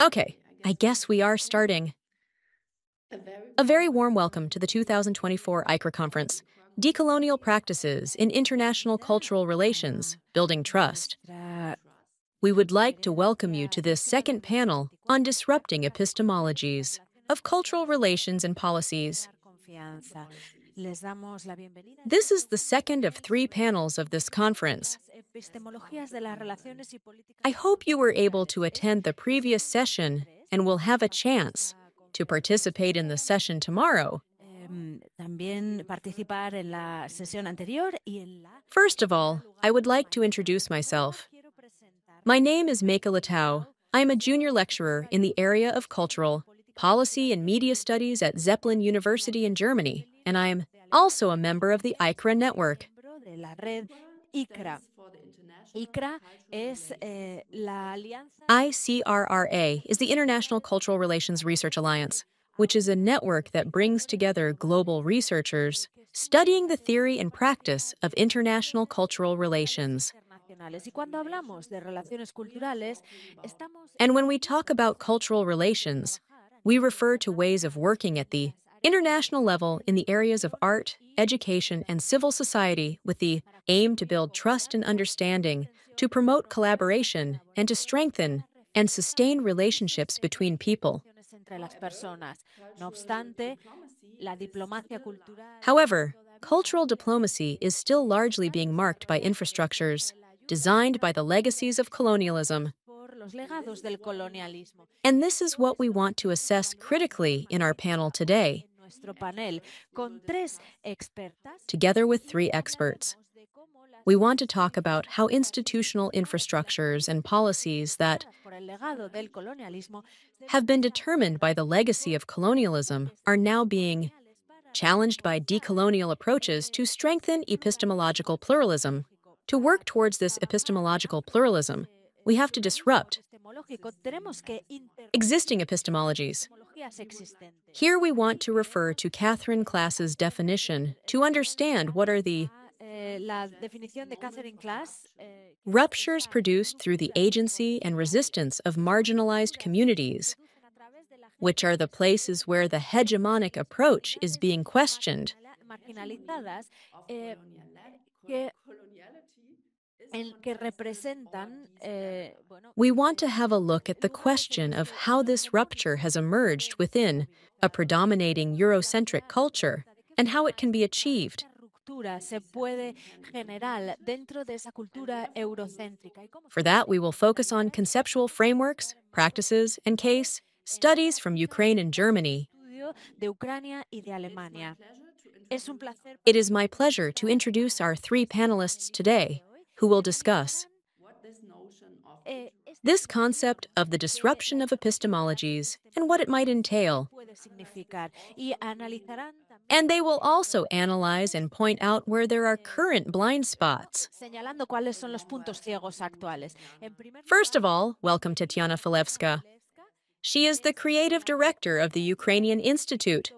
Okay, I guess we are starting. A very warm welcome to the 2024 ICRRA conference, Decolonial Practices in International Cultural Relations, Building Trust. We would like to welcome you to this second panel on disrupting epistemologies of cultural relations and policies. This is the second of 3 panels of this conference. I hope you were able to attend the previous session and will have a chance to participate in the session tomorrow. First of all, I would like to introduce myself. My name is Meika Latau. I am a junior lecturer in the area of cultural policy and media studies at Zeppelin University in Germany, and I am also a member of the ICRRA network. ICRRA is the International Cultural Relations Research Alliance, which is a network that brings together global researchers studying the theory and practice of international cultural relations. And when we talk about cultural relations, we refer to ways of working at the international level in the areas of art, education, and civil society with the aim to build trust and understanding, to promote collaboration, and to strengthen and sustain relationships between people. However, cultural diplomacy is still largely being marked by infrastructures designed by the legacies of colonialism. And this is what we want to assess critically in our panel today. Together with 3 experts, we want to talk about how institutional infrastructures and policies that have been determined by the legacy of colonialism are now being challenged by decolonial approaches to strengthen epistemological pluralism. To work towards this epistemological pluralism, we have to disrupt existing epistemologies. Here we want to refer to Catherine Class's definition to understand what are the ruptures produced through the agency and resistance of marginalized communities, which are the places where the hegemonic approach is being questioned. We want to have a look at the question of how this rupture has emerged within a predominating Eurocentric culture and how it can be achieved. For that, we will focus on conceptual frameworks, practices, and case studies from Ukraine and Germany. It is my pleasure to introduce our 3 panelists today, who will discuss this concept of the disruption of epistemologies and what it might entail. And they will also analyze and point out where there are current blind spots. First of all, welcome Tatiana Filevska. She is the creative director of the Ukrainian Institute.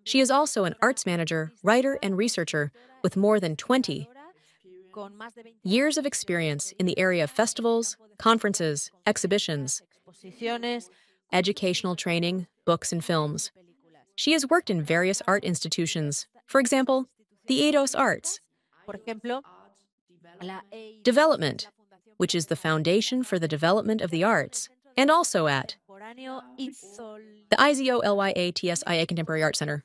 She is also an arts manager, writer, and researcher with more than 20 years of experience in the area of festivals, conferences, exhibitions, educational training, books, and films. She has worked in various art institutions, for example, the Eidos Arts Development, which is the foundation for the development of the arts, and also at the IZOLYATSIA Contemporary Art Center.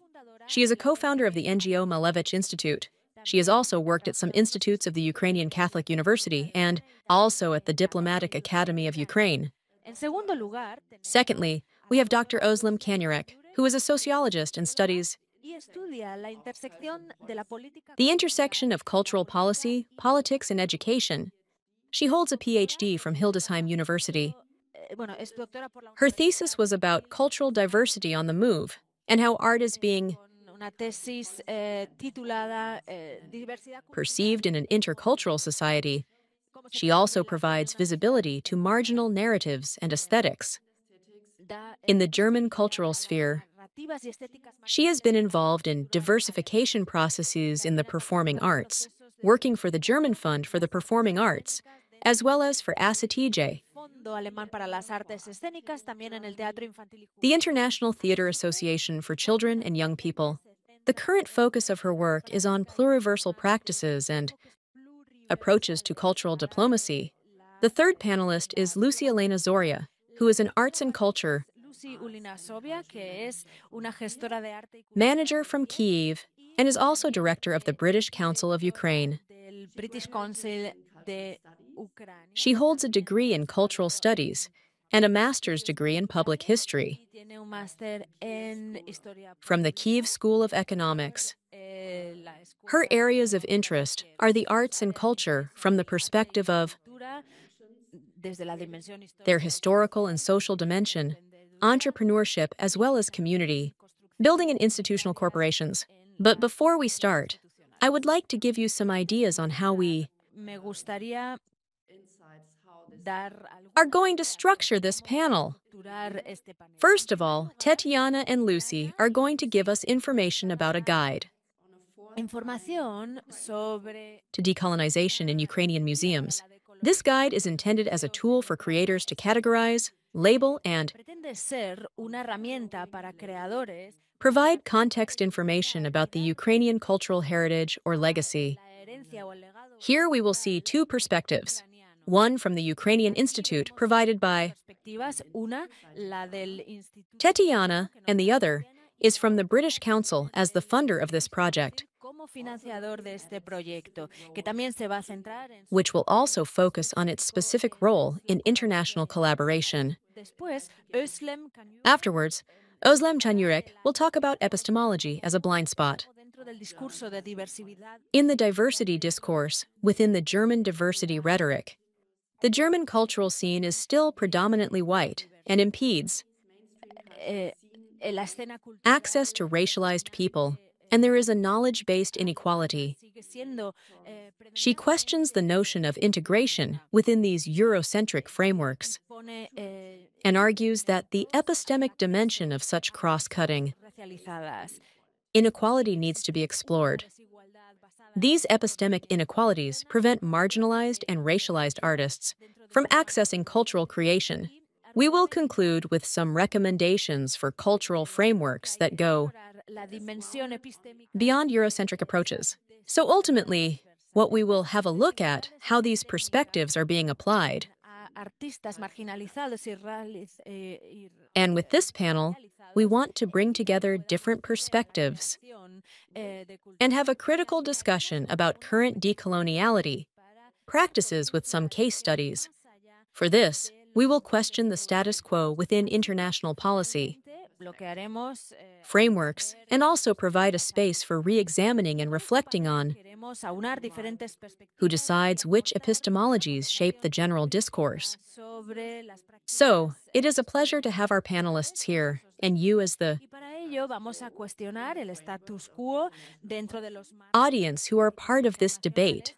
She is a co-founder of the NGO Malevich Institute. She has also worked at some institutes of the Ukrainian Catholic University and also at the Diplomatic Academy of Ukraine. Secondly, we have Dr. Özlem Kanyarek, who is a sociologist and studies the intersection of cultural policy, politics, and education. She holds a PhD from Hildesheim University. Her thesis was about cultural diversity on the move and how art is being perceived in an intercultural society. She also provides visibility to marginal narratives and aesthetics. In the German cultural sphere, she has been involved in diversification processes in the performing arts, working for the German Fund for the Performing Arts, as well as for ACTJ, the International Theater Association for Children and Young People. The current focus of her work is on pluriversal practices and approaches to cultural diplomacy. The third panelist is Lucy Elena Zoria, who is an arts and culture manager from Kyiv and is also director of the British Council of Ukraine. She holds a degree in cultural studies and a master's degree in public history from the Kyiv School of Economics. Her areas of interest are the arts and culture from the perspective of their historical and social dimension, entrepreneurship as well as community, building and institutional corporations. But before we start, I would like to give you some ideas on how we are going to structure this panel. First of all, Tetiana and Lucy are going to give us information about a guide to decolonization in Ukrainian museums. This guide is intended as a tool for creators to categorize, label, and provide context information about the Ukrainian cultural heritage or legacy. Here we will see two perspectives. One from the Ukrainian Institute provided by Tetiana, and the other is from the British Council as the funder of this project, which will also focus on its specific role in international collaboration. Afterwards, Özlem Çanyurek will talk about epistemology as a blind spot. In the diversity discourse within the German diversity rhetoric, the German cultural scene is still predominantly white and impedes access to racialized people, and there is a knowledge-based inequality. She questions the notion of integration within these Eurocentric frameworks and argues that the epistemic dimension of such cross-cutting inequality needs to be explored. These epistemic inequalities prevent marginalized and racialized artists from accessing cultural creation. We will conclude with some recommendations for cultural frameworks that go beyond Eurocentric approaches. So ultimately, what we will have a look at how these perspectives are being applied. And with this panel, we want to bring together different perspectives and have a critical discussion about current decoloniality practices with some case studies. For this, we will question the status quo within international policy frameworks and also provide a space for re-examining and reflecting on who decides which epistemologies shape the general discourse. So, it is a pleasure to have our panelists here, and you as the audience who are part of this debate.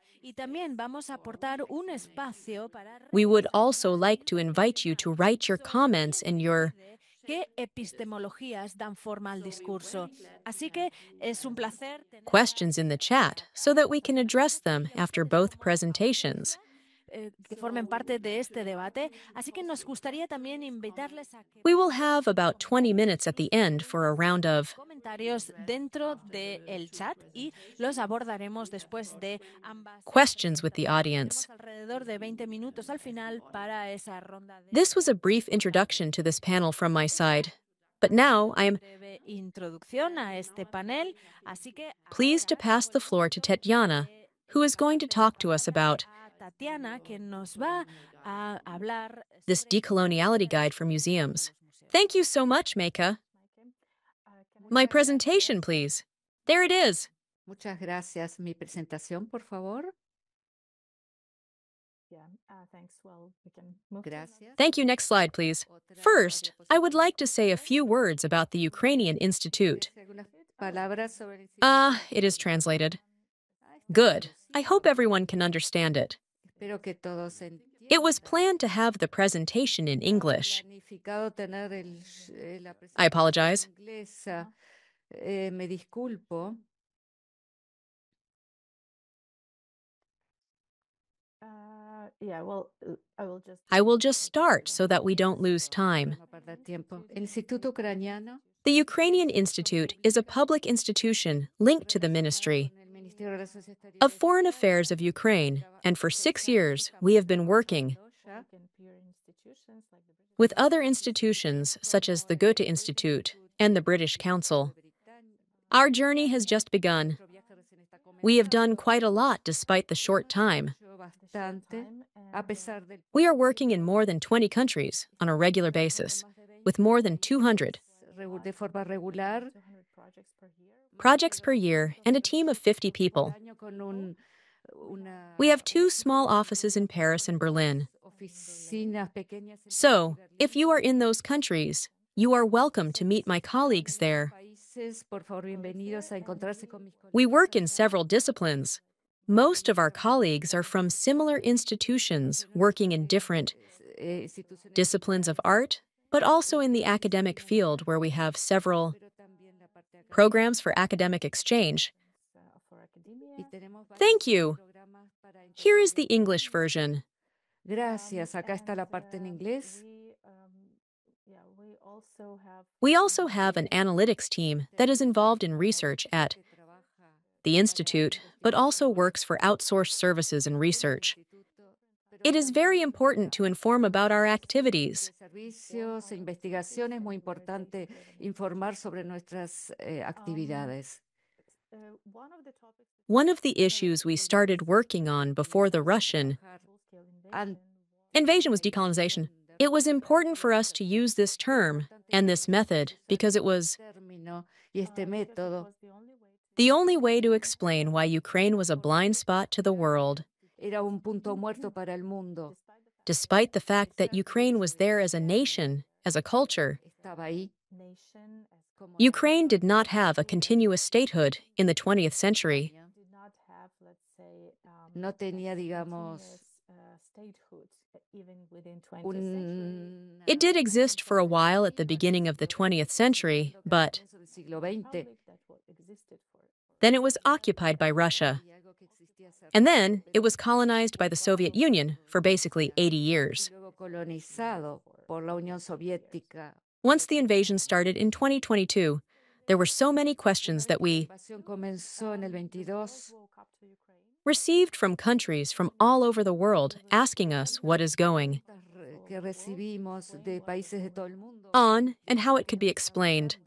We would also like to invite you to write your comments and your questions in the chat so that we can address them after both presentations. We will have about 20 minutes at the end for a round of questions with the audience. This was a brief introduction to this panel from my side, but now I am pleased to pass the floor to Tetiana, who is going to talk to us about this decoloniality guide for museums. Thank you so much, Meika. My presentation, please. There it is. Muchas gracias. Mi presentación, por favor. Thanks. Well, we can move. Gracias. Thank you. Next slide, please. First, I would like to say a few words about the Ukrainian Institute. It is translated. Good. I hope everyone can understand it. It was planned to have the presentation in English. I apologize. Me disculpo. I will just start so that we don't lose time. The Ukrainian Institute is a public institution linked to the Ministry of Foreign Affairs of Ukraine, and for 6 years we have been working with other institutions such as the Goethe Institute and the British Council. Our journey has just begun. We have done quite a lot despite the short time. We are working in more than 20 countries on a regular basis, with more than 200 projects per year and a team of 50 people. We have 2 small offices in Paris and Berlin. So, if you are in those countries, you are welcome to meet my colleagues there. We work in several disciplines. Most of our colleagues are from similar institutions working in different disciplines of art, but also in the academic field where we have several programs for academic exchange. Thank you. Here is the English version. Gracias. Acá está la parte en inglés. We also have an analytics team that is involved in research at the Institute, but also works for outsourced services and research. It is very important to inform about our activities. Servicios e investigación es muy importante informar sobre nuestras actividades. One of the issues we started working on before the Russian invasion was decolonization. It was important for us to use this term and this method because it was the only way to explain why Ukraine was a blind spot to the world, despite the fact that Ukraine was there as a nation, as a culture. Ukraine did not have a continuous statehood in the 20th century. No tenía, digamos, It did exist for a while at the beginning of the 20th century, but then it was occupied by Russia. And then it was colonized by the Soviet Union for basically 80 years. Once the invasion started in 2022, there were so many questions that we received from countries from all over the world asking us what is going on and how it could be explained.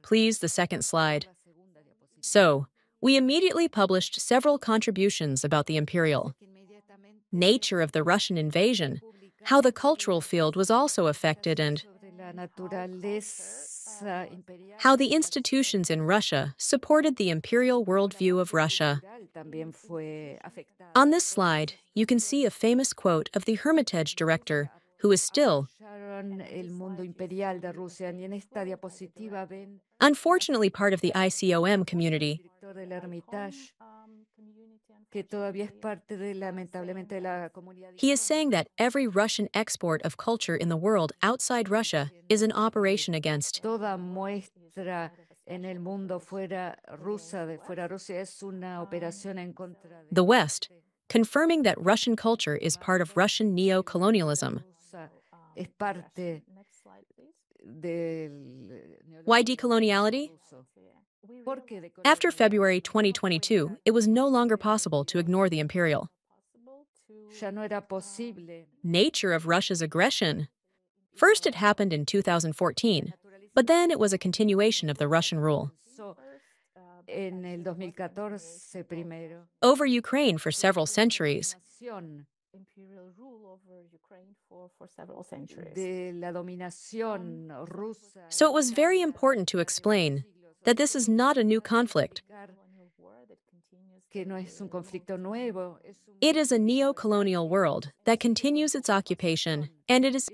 Please, the second slide. So, we immediately published several contributions about the imperial nature of the Russian invasion, how the cultural field was also affected, and how the institutions in Russia supported the imperial worldview of Russia. On this slide, you can see a famous quote of the Hermitage director, who is still, unfortunately, part of the ICOM community. He is saying that every Russian export of culture in the world outside Russia is an operation against the West, confirming that Russian culture is part of Russian neo-colonialism. Why decoloniality? After February 2022, it was no longer possible to ignore the imperial nature of Russia's aggression. First, it happened in 2014, but then it was a continuation of the Russian rule over Ukraine for several centuries. Imperial rule over Ukraine for several centuries. So it was very important to explain that this is not a new conflict. It is a neo-colonial world that continues its occupation, and it is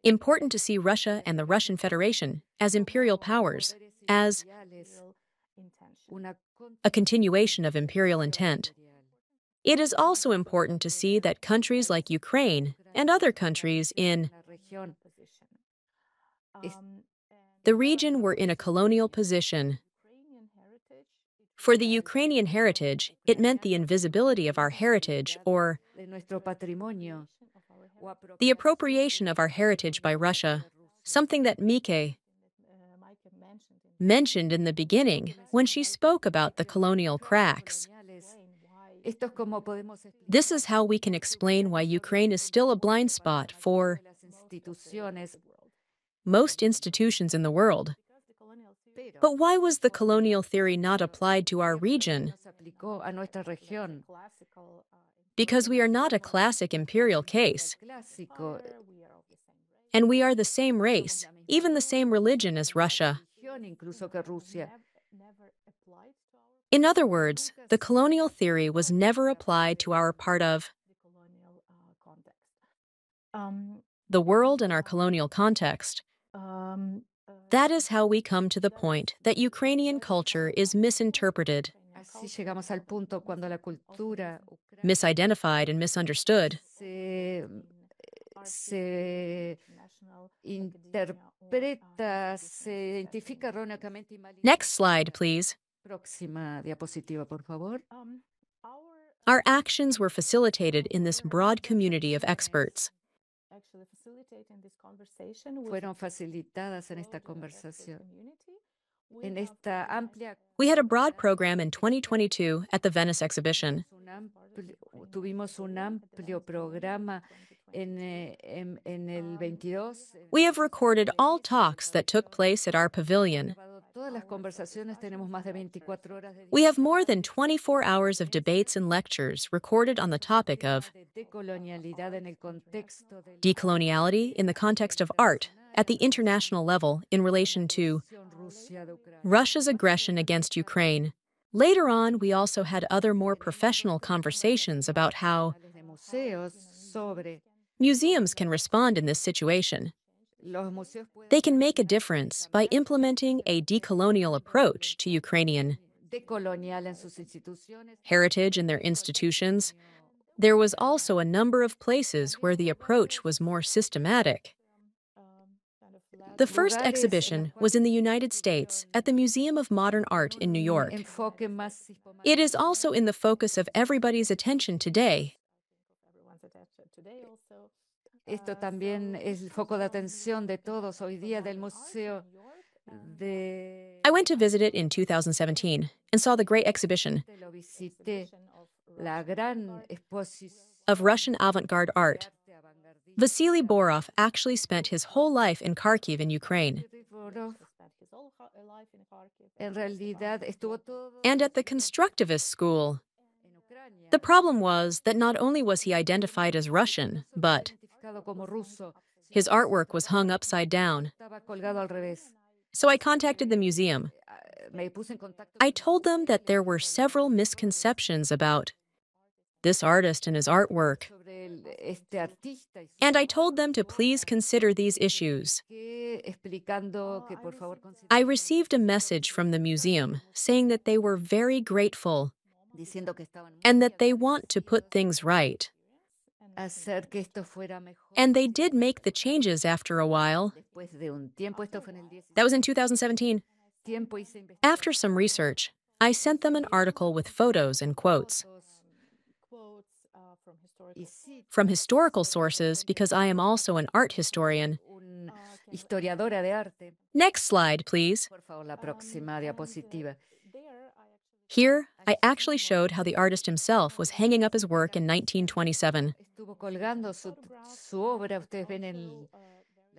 important to see Russia and the Russian Federation as imperial powers, as a continuation of imperial intent. It is also important to see that countries like Ukraine and other countries in the region were in a colonial position. For the Ukrainian heritage, it meant the invisibility of our heritage or the appropriation of our heritage by Russia, something that Mike mentioned in the beginning when she spoke about the colonial cracks. This is how we can explain why Ukraine is still a blind spot for most institutions in the world. But why was the colonial theory not applied to our region? Because we are not a classic imperial case. And we are the same race, even the same religion as Russia. In other words, the colonial theory was never applied to our part of the world and our colonial context. That is how we come to the point that Ukrainian culture is misinterpreted, misidentified, and misunderstood. Next slide, please. Our actions were facilitated in this broad community of experts. We had a broad program in 2022 at the Venice exhibition. We have recorded all talks that took place at our pavilion. We have more than 24 hours of debates and lectures recorded on the topic of decoloniality in the context of art at the international level in relation to Russia's aggression against Ukraine. Later on, we also had other more professional conversations about how museums can respond in this situation. They can make a difference by implementing a decolonial approach to Ukrainian heritage in their institutions. There was also a number of places where the approach was more systematic. The first exhibition was in the United States at the Museum of Modern Art in New York. It is also in the focus of everybody's attention today. Esto también es el foco de atención de todos hoy día del Museo de... I went to visit it in 2017 and saw the great exhibition of Russian avant-garde art. Vasily Borov actually spent his whole life in Kharkiv in Ukraine. And at the constructivist school. The problem was that not only was he identified as Russian, but his artwork was hung upside down. So I contacted the museum. I told them that there were several misconceptions about this artist and his artwork. And I told them to please consider these issues. I received a message from the museum saying that they were very grateful and that they want to put things right. And they did make the changes after a while. That was in 2017. After some research, I sent them an article with photos and quotes from historical sources because I am also an art historian. Next slide, please. Here, I actually showed how the artist himself was hanging up his work in 1927.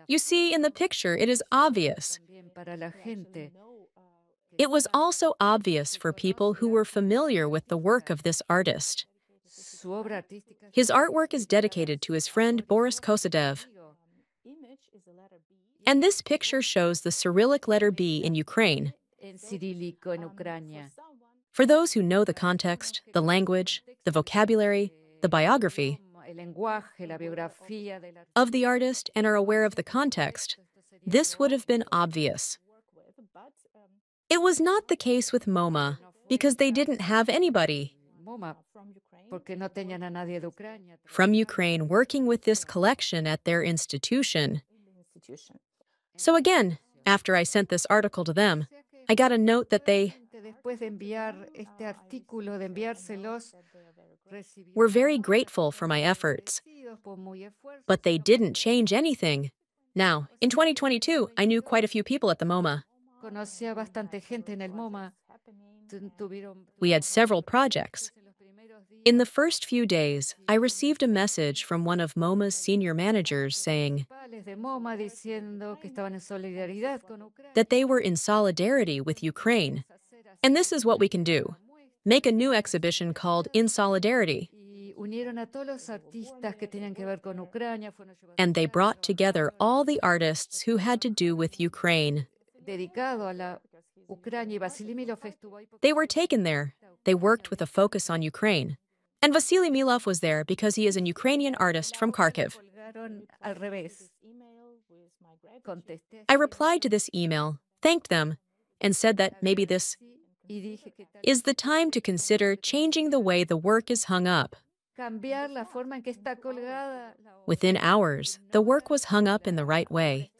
You see, in the picture, it is obvious. It was also obvious for people who were familiar with the work of this artist. His artwork is dedicated to his friend Boris Kosadev. And this picture shows the Cyrillic letter B in Ukraine. For those who know the context, the language, the vocabulary, the biography of the artist and are aware of the context, this would have been obvious. It was not the case with MoMA, because they didn't have anybody from Ukraine working with this collection at their institution. So again, after I sent this article to them, I got a note that they después de enviar este artículo, de enviárselos, were very grateful for my efforts, but they didn't change anything. Now, in 2022, I knew quite a few people at the MoMA. Conocía bastante gente en el MoMA. We had several projects. In the first few days, I received a message from one of MoMA's senior managers saying that they were in solidarity with Ukraine. And this is what we can do. Make a new exhibition called In Solidarity. And they brought together all the artists who had to do with Ukraine. They were taken there. They worked with a focus on Ukraine. And Vasily Milov was there because he is an Ukrainian artist from Kharkiv. I replied to this email, thanked them, and said that maybe this is the time to consider changing the way the work is hung up. Within hours, the work was hung up in the right way.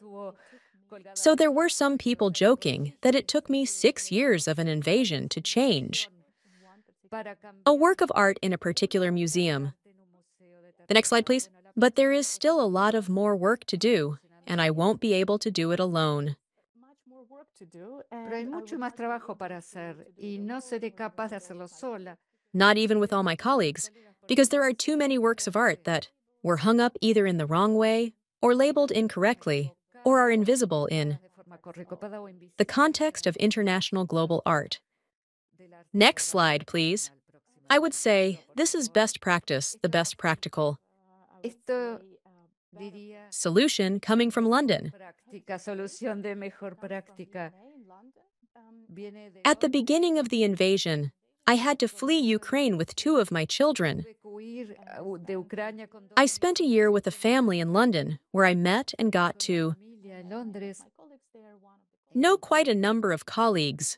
So there were some people joking that it took me 6 years of an invasion to change a work of art in a particular museum. The next slide, please. But there is still a lot of more work to do, and I won't be able to do it alone. Not even with all my colleagues, because there are too many works of art that were hung up either in the wrong way or labeled incorrectly or are invisible in the context of international global art. Next slide, please. I would say this is best practice, the best practical solution coming from London. At the beginning of the invasion, I had to flee Ukraine with 2 of my children. I spent a year with a family in London where I met and got to know quite a number of colleagues.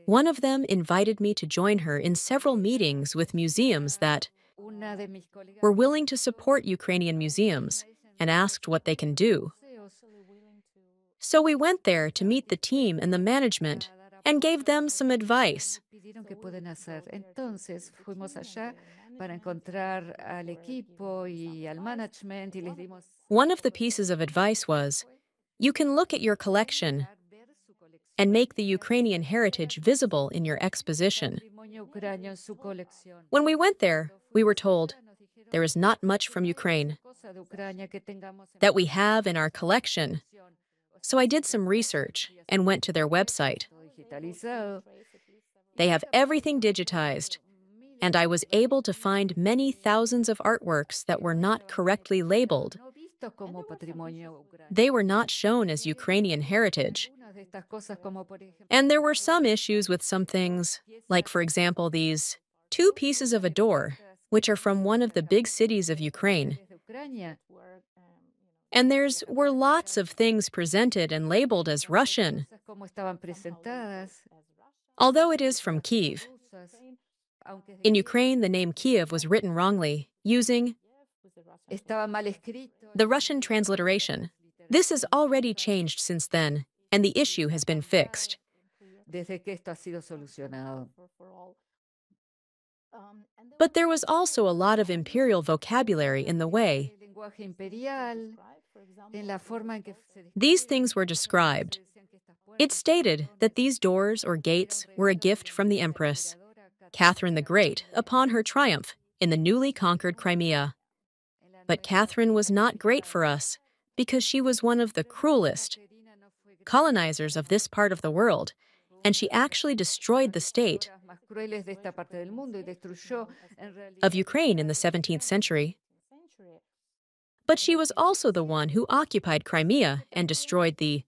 One of them invited me to join her in several meetings with museums that were willing to support Ukrainian museums and asked what they can do. So we went there to meet the team and the management and gave them some advice. One of the pieces of advice was, you can look at your collection and make the Ukrainian heritage visible in your exposition. When we went there, we were told, there is not much from Ukraine that we have in our collection. So I did some research and went to their website. They have everything digitized, and I was able to find many thousands of artworks that were not correctly labeled. They were not shown as Ukrainian heritage. And there were some issues with some things, like, for example, these 2 pieces of a door, which are from one of the big cities of Ukraine. And were lots of things presented and labeled as Russian, although it is from Kyiv. In Ukraine, the name Kiev was written wrongly, using the Russian transliteration. This has already changed since then, and the issue has been fixed. But there was also a lot of imperial vocabulary in the way these things were described. It stated that these doors or gates were a gift from the Empress Catherine the Great upon her triumph in the newly conquered Crimea. But Catherine was not great for us because she was one of the cruelest colonizers of this part of the world, and she actually destroyed the state of Ukraine in the 17th century. But she was also the one who occupied Crimea and destroyed the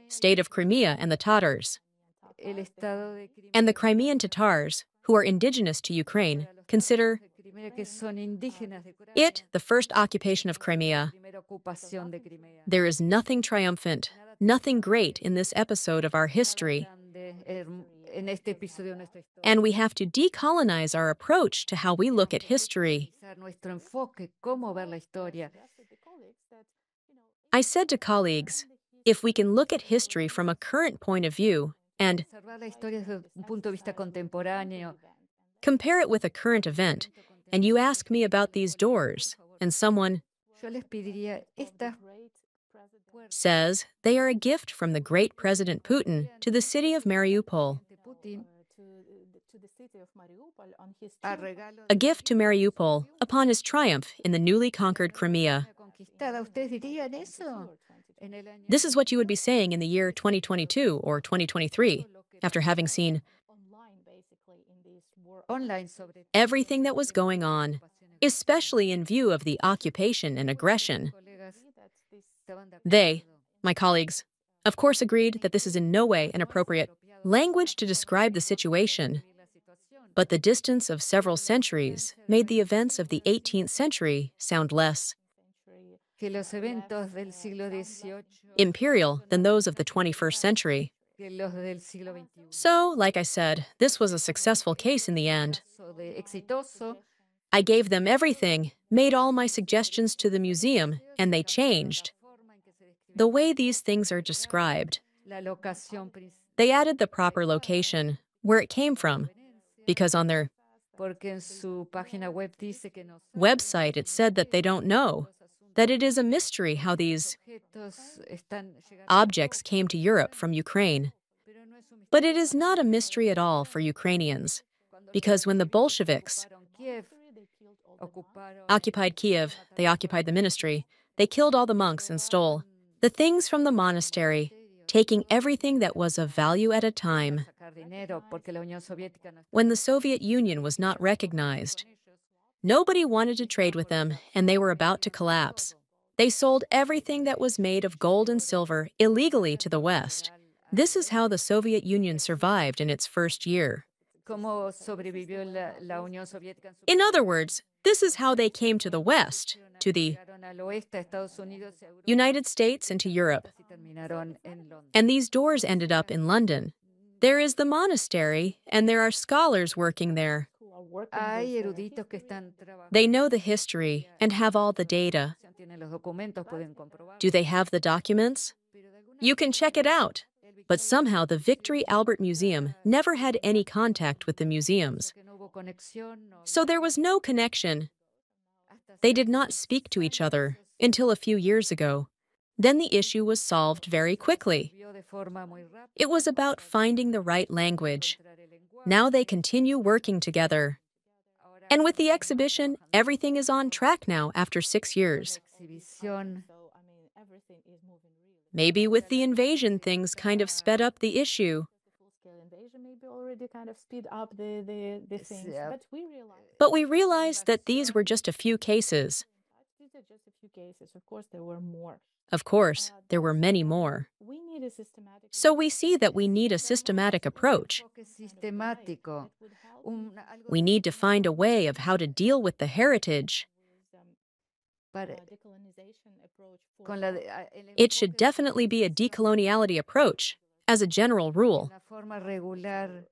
state of Crimea and the Tatars. And the Crimean Tatars, who are indigenous to Ukraine, consider it the first occupation of Crimea. There is nothing triumphant, nothing great in this episode of our history. And we have to decolonize our approach to how we look at history. I said to colleagues, if we can look at history from a current point of view, and observar la historia desde un punto de vista contemporáneo. compare it with a current event, and you ask me about these doors, and someone Yo les pediría, estas says they are a gift from the great President Putin to the city of Mariupol. Putin to the city of Mariupol on his a trip. regalo A gift to Mariupol upon his triumph in the newly conquered Crimea. conquistada. ¿Ustedes dirían eso? En el año This is what you would be saying in the year 2022 or 2023, after having seen Online, basically, in this war. online sobre everything that was going on, especially in view of the occupation and aggression. colegas estaban de acuerdo. They, my colleagues, of course agreed that this is in no way an appropriate language to describe the situation, but the distance of several centuries made the events of the 18th century sound less Que los eventos del siglo XVIII imperial than those of the 21st century. que los del siglo XXI. So, like I said, this was a successful case in the end. Caso de exitoso, I gave them everything, made all my suggestions to the museum, and they changed. The way these things are described, la locación principal, they added the proper location, where it came from, because on their porque en su página web dice que no website it said that they don't know, that it is a mystery how these objetos están llegando, objects came to Europe from Ukraine. pero no es un But it is not a mystery at all for Ukrainians, because when the Bolsheviks ocuparon Kiev, ocuparon occupied Kiev, they occupied the ministry, they killed all the monks and stole the things from the monastery, taking everything that was of value at a time sacar dinero porque la Unión Soviética no when the Soviet Union was not recognized. Nobody wanted to trade with them, and they were about to collapse. They sold everything that was made of gold and silver illegally to the West. This is how the Soviet Union survived in its first year. cómo sobrevivió la Unión Soviética en su In other words, this is how they came to the West, to the llegaron al oeste, a Estados Unidos, a Europa, United States, and to Europe. y terminaron en Londres. And these doors ended up in London. There is the monastery, and there are scholars working there. Who are working Hay with, eruditos que están trabajando, They know the history and have all the data. tienen los documentos, pueden comprobar. Do they have the documents? You can check it out. But somehow the Victory Albert Museum never had any contact with the museums. Que no hubo conexión, no- So there was no connection. hasta They did not speak to each other until a few years ago. Then the issue was solved very quickly. vio de forma muy rápida It was about finding the right language. encontrar el lenguaje. Now they continue working together. And with the exhibition, everything is on track now after 6 years. Exhibición. so I mean everything is moving really. Maybe with the invasion, things kind of sped up the issue. The full-scale invasion maybe already kind of speed up the things, Yeah. but we realized But we realized that these were just a few cases. these are just a few cases. Of course, there were more. Of course, there were many more. We need a systematic. So we see that we need a systematic approach. Enfoque sistemático. Algo We need to find a way of how to deal with the heritage. para- Decolonization approach for con la de- el It should enfoque definitely be a decoloniality approach, as a general rule. una forma regular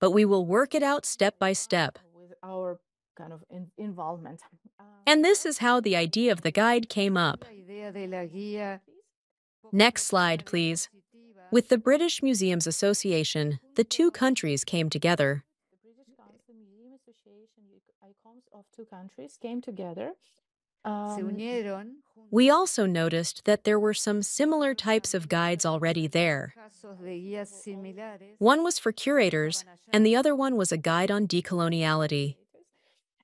But we will work it out step by step. with our kind of involvement. And this is how the idea of the guide came up. la idea de la guía. Next slide, please. With the British Museums Association, the two countries came together. The British Council Museum Association icons of two countries came together. Se unieron We also noticed that there were some similar types of guides already there. casos de guías similares. One was for curators, and the other one was a guide on decoloniality.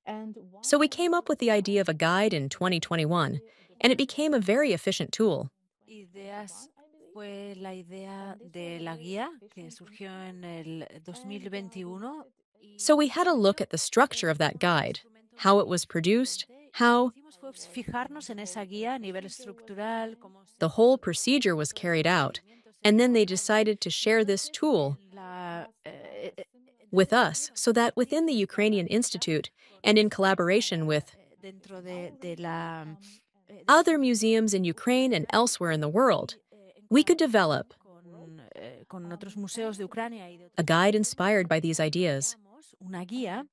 And So we came up with the idea of a guide in 2021, and it became a very efficient tool. Ideas fue la idea de la guía que surgió en el 2021. So we had a look at the structure of that guide, how it was produced, how Hicimos fue fijarnos en esa guía a nivel estructural, cómo se the whole procedure was carried out, and then they decided to share this tool la, with us so that within the Ukrainian Institute and in collaboration with dentro de la other museums in Ukraine and elsewhere in the world, we could develop con otros museos de Ucrania y de a guide inspired by these ideas. una guía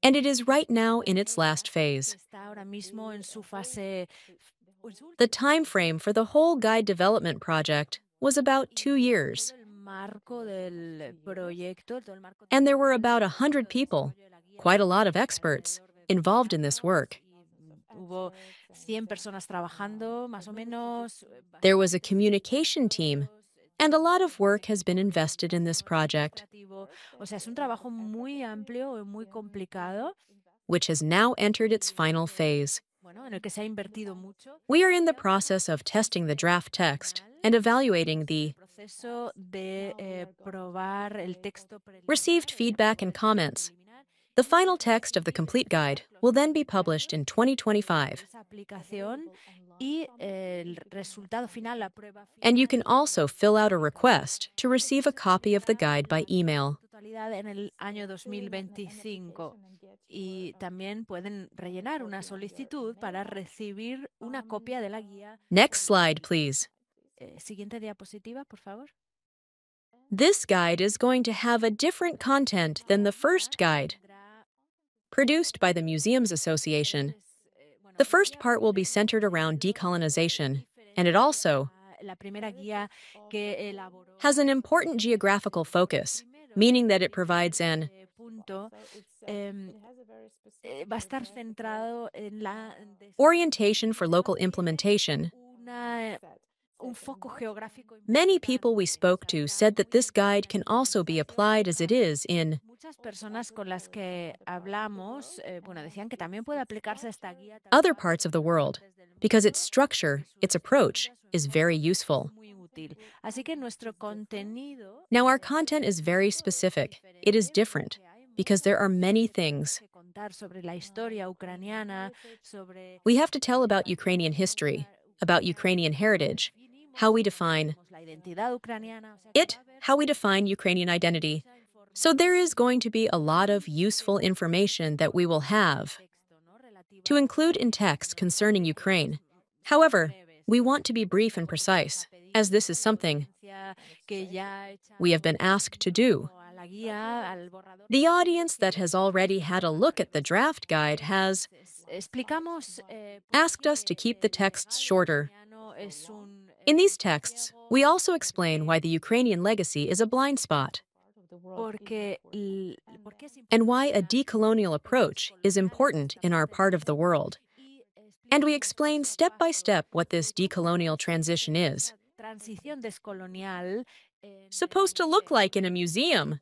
And it is right now in its last phase. que está ahora mismo en su fase. The time frame for the whole guide development project was about 2 years. El And there were about 100 people, quite a lot of experts, involved in this work. There was a communication team, and a lot of work has been invested in this project, which has now entered its final phase. We are in the process of testing the draft text and evaluating the received feedback and comments. The final text of the complete guide will then be published in 2025. And you can also fill out a request to receive a copy of the guide by email. Y también pueden rellenar una solicitud para recibir una copia de la guía. Next slide, please. Siguiente diapositiva, por favor. This guide is going to have a different content than the first guide, produced by the Museums Association. The first part will be centered around decolonization, and it also has an important geographical focus, meaning that it provides an orientation for local implementation. Many people we spoke to said that this guide can also be applied as it is in other parts of the world, because its structure, its approach, is very useful. Now, our content is very specific. It is different, because there are many things. We have to tell about Ukrainian history, about Ukrainian heritage, how we define it, how we define Ukrainian identity. So there is going to be a lot of useful information that we will have to include in text concerning Ukraine. However, we want to be brief and precise, as this is something we have been asked to do. The audience that has already had a look at the draft guide has asked us to keep the texts shorter. In these texts, we also explain why the Ukrainian legacy is a blind spot, and why a decolonial approach is important in our part of the world. And we explain step by step what this decolonial transition is supposed to look like in a museum.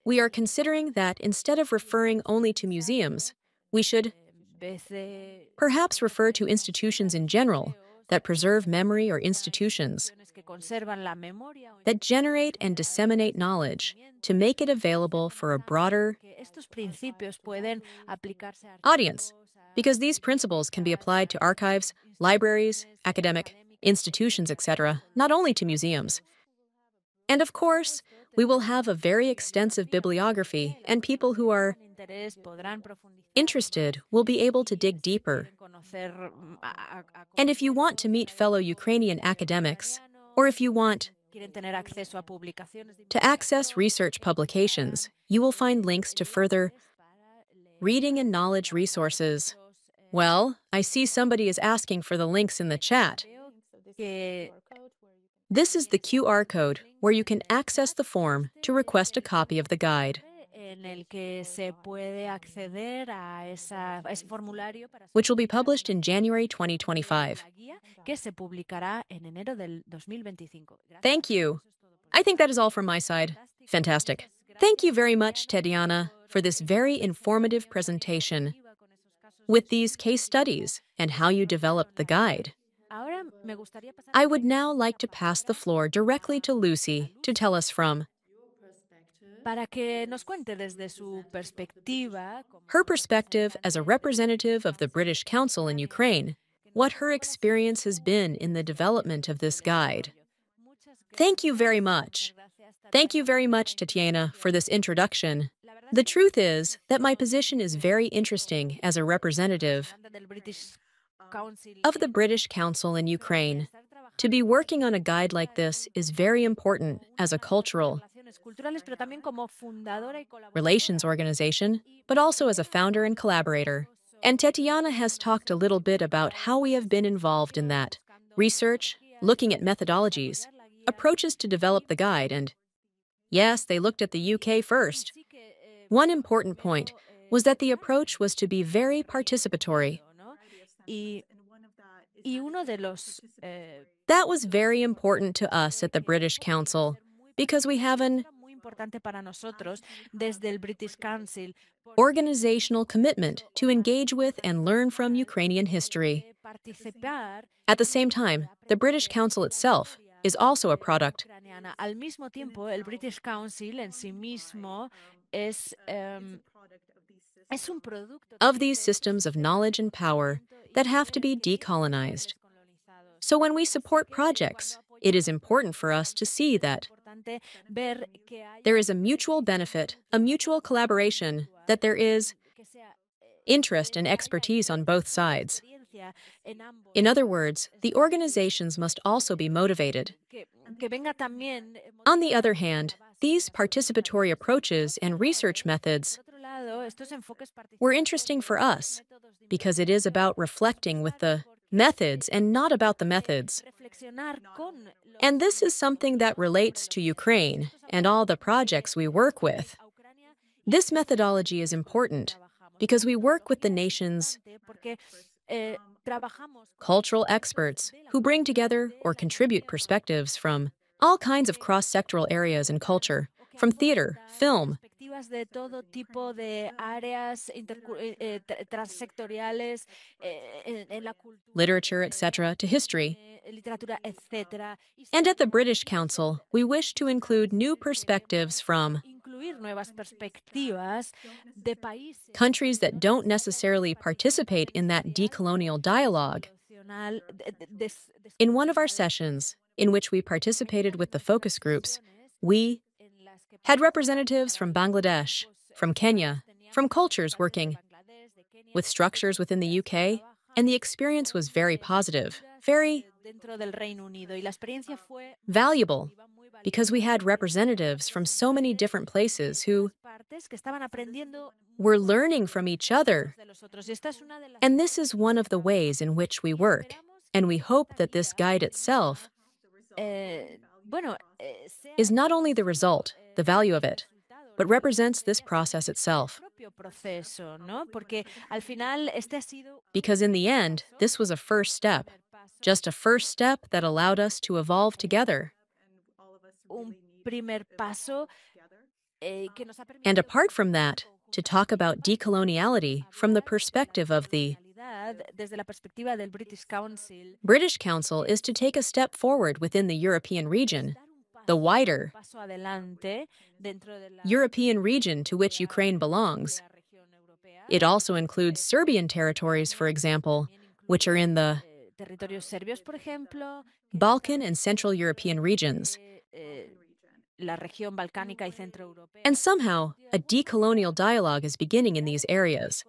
We are considering that instead of referring only to museums, we should perhaps refer to institutions in general that preserve memory, or institutions that generate and disseminate knowledge to make it available for a broader audience, because these principles can be applied to archives, libraries, academic institutions, etc., not only to museums. And of course, we will have a very extensive bibliography, and people who are interested will be able to dig deeper. And if you want to meet fellow Ukrainian academics, or if you want to access research publications, you will find links to further reading and knowledge resources. Well, I see somebody is asking for the links in the chat. This is the QR code where you can access the form to request a copy of the guide, which will be published in January 2025. Thank you. I think that is all from my side. Fantastic. Thank you very much, Tatiana, for this very informative presentation with these case studies and how you developed the guide. I would now like to pass the floor directly to Lucy to tell us from her perspective as a representative of the British Council in Ukraine, what her experience has been in the development of this guide. Thank you very much. Thank you very much, Tatiana, for this introduction. The truth is that my position is very interesting as a representative of the British Council in Ukraine. To be working on a guide like this is very important as a cultural relations organization, but also as a founder and collaborator. And Tatiana has talked a little bit about how we have been involved in that research, looking at methodologies, approaches to develop the guide, and yes, they looked at the UK first. One important point was that the approach was to be very participatory. That was very important to us at the British Council because we have an organizational commitment to engage with and learn from Ukrainian history. At the same time, the British Council itself is also a product of these systems of knowledge and power that have to be decolonized. So when we support projects, it is important for us to see that there is a mutual benefit, a mutual collaboration, that there is interest and expertise on both sides. In other words, the organizations must also be motivated. On the other hand, these participatory approaches and research methods were interesting for us because it is about reflecting with the methods and not about the methods. And this is something that relates to Ukraine and all the projects we work with. This methodology is important because we work with the nation's cultural experts who bring together or contribute perspectives from all kinds of cross-sectoral areas in culture, from theater, film, literature, etc., to history. And at the British Council, we wish to include new perspectives from countries that don't necessarily participate in that decolonial dialogue. In one of our sessions, in which we participated with the focus groups, we had representatives from Bangladesh, from Kenya, from cultures working with structures within the UK, and the experience was very positive, very valuable, because we had representatives from so many different places who were learning from each other. And this is one of the ways in which we work, and we hope that this guide itself is not only the result, the value of it, but represents this process itself. Because in the end, this was a first step, just a first step that allowed us to evolve together. And apart from that, to talk about decoloniality from the perspective of the British Council is to take a step forward within the European region, the wider European region to which Ukraine belongs. It also includes Serbian territories, for example, which are in the Balkan and Central European regions. And somehow, a decolonial dialogue is beginning in these areas.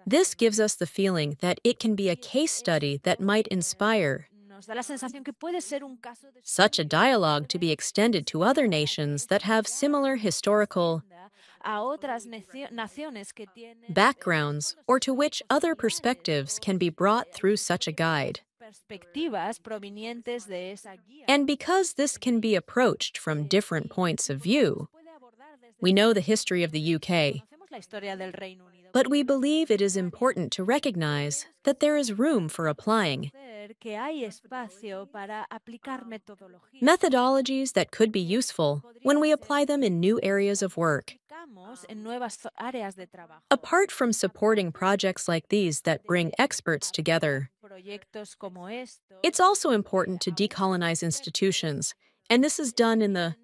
This gives us the feeling that it can be a case study that might inspire such a dialogue to be extended to other nations that have similar historical backgrounds or to which other perspectives can be brought through such a guide. And because this can be approached from different points of view, we know the history of the UK, but we believe it is important to recognize that there is room for applying methodologies that could be useful when we apply them in new areas of work. Apart from supporting projects like these that bring experts together, it's also important to decolonize institutions, and this is done in the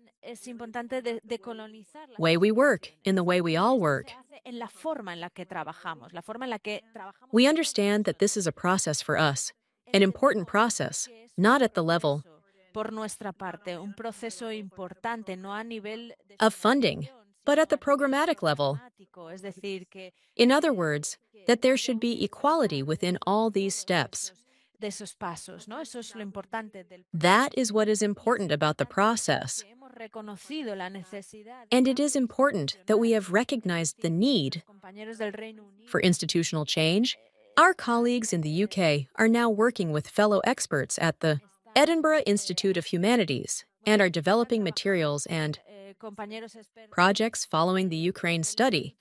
way we work, in the way we all work. We understand that this is a process for us, an important process, not at the level of funding, but at the programmatic level. In other words, that there should be equality within all these steps. That is what is important about the process. And it is important that we have recognized the need for institutional change. Our colleagues in the UK are now working with fellow experts at the Edinburgh Institute of Humanities, and are developing materials and projects following the Ukraine study.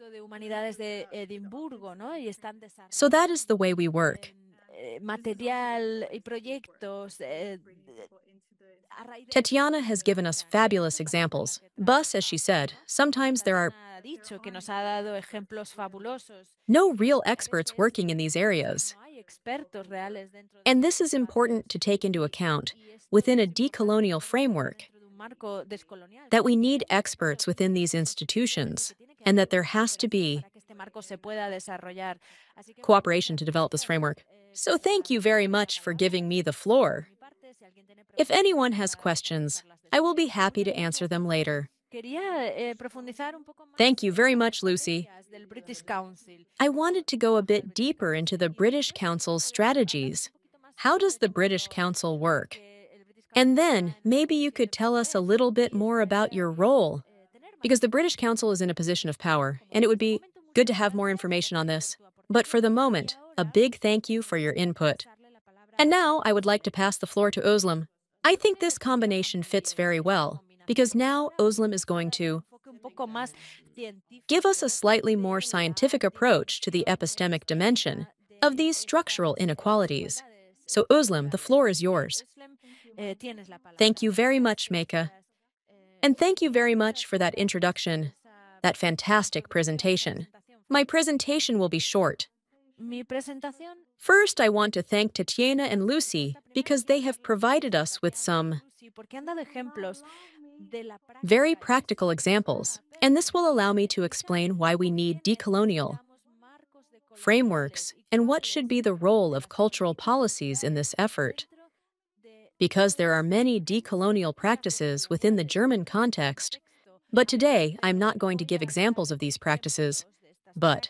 So that is the way we work. Tetiana has given us fabulous examples. But, as she said, sometimes there are no real experts working in these areas. And this is important to take into account within a decolonial framework, that we need experts within these institutions, and that there has to be cooperation to develop this framework. So thank you very much for giving me the floor. If anyone has questions, I will be happy to answer them later. Thank you very much, Lucy. I wanted to go a bit deeper into the British Council's strategies. How does the British Council work? And then, maybe you could tell us a little bit more about your role. Because the British Council is in a position of power, and it would be good to have more information on this. But for the moment, a big thank you for your input. And now, I would like to pass the floor to Özlem. I think this combination fits very well, because now Özlem is going to give us a slightly more scientific approach to the epistemic dimension of these structural inequalities. So Özlem, the floor is yours. Thank you very much, Meka. And thank you very much for that introduction, that fantastic presentation. My presentation will be short. First, I want to thank Tatiana and Lucy because they have provided us with some very practical examples, and this will allow me to explain why we need decolonial frameworks and what should be the role of cultural policies in this effort. Because there are many decolonial practices within the German context, but today I'm not going to give examples of these practices, but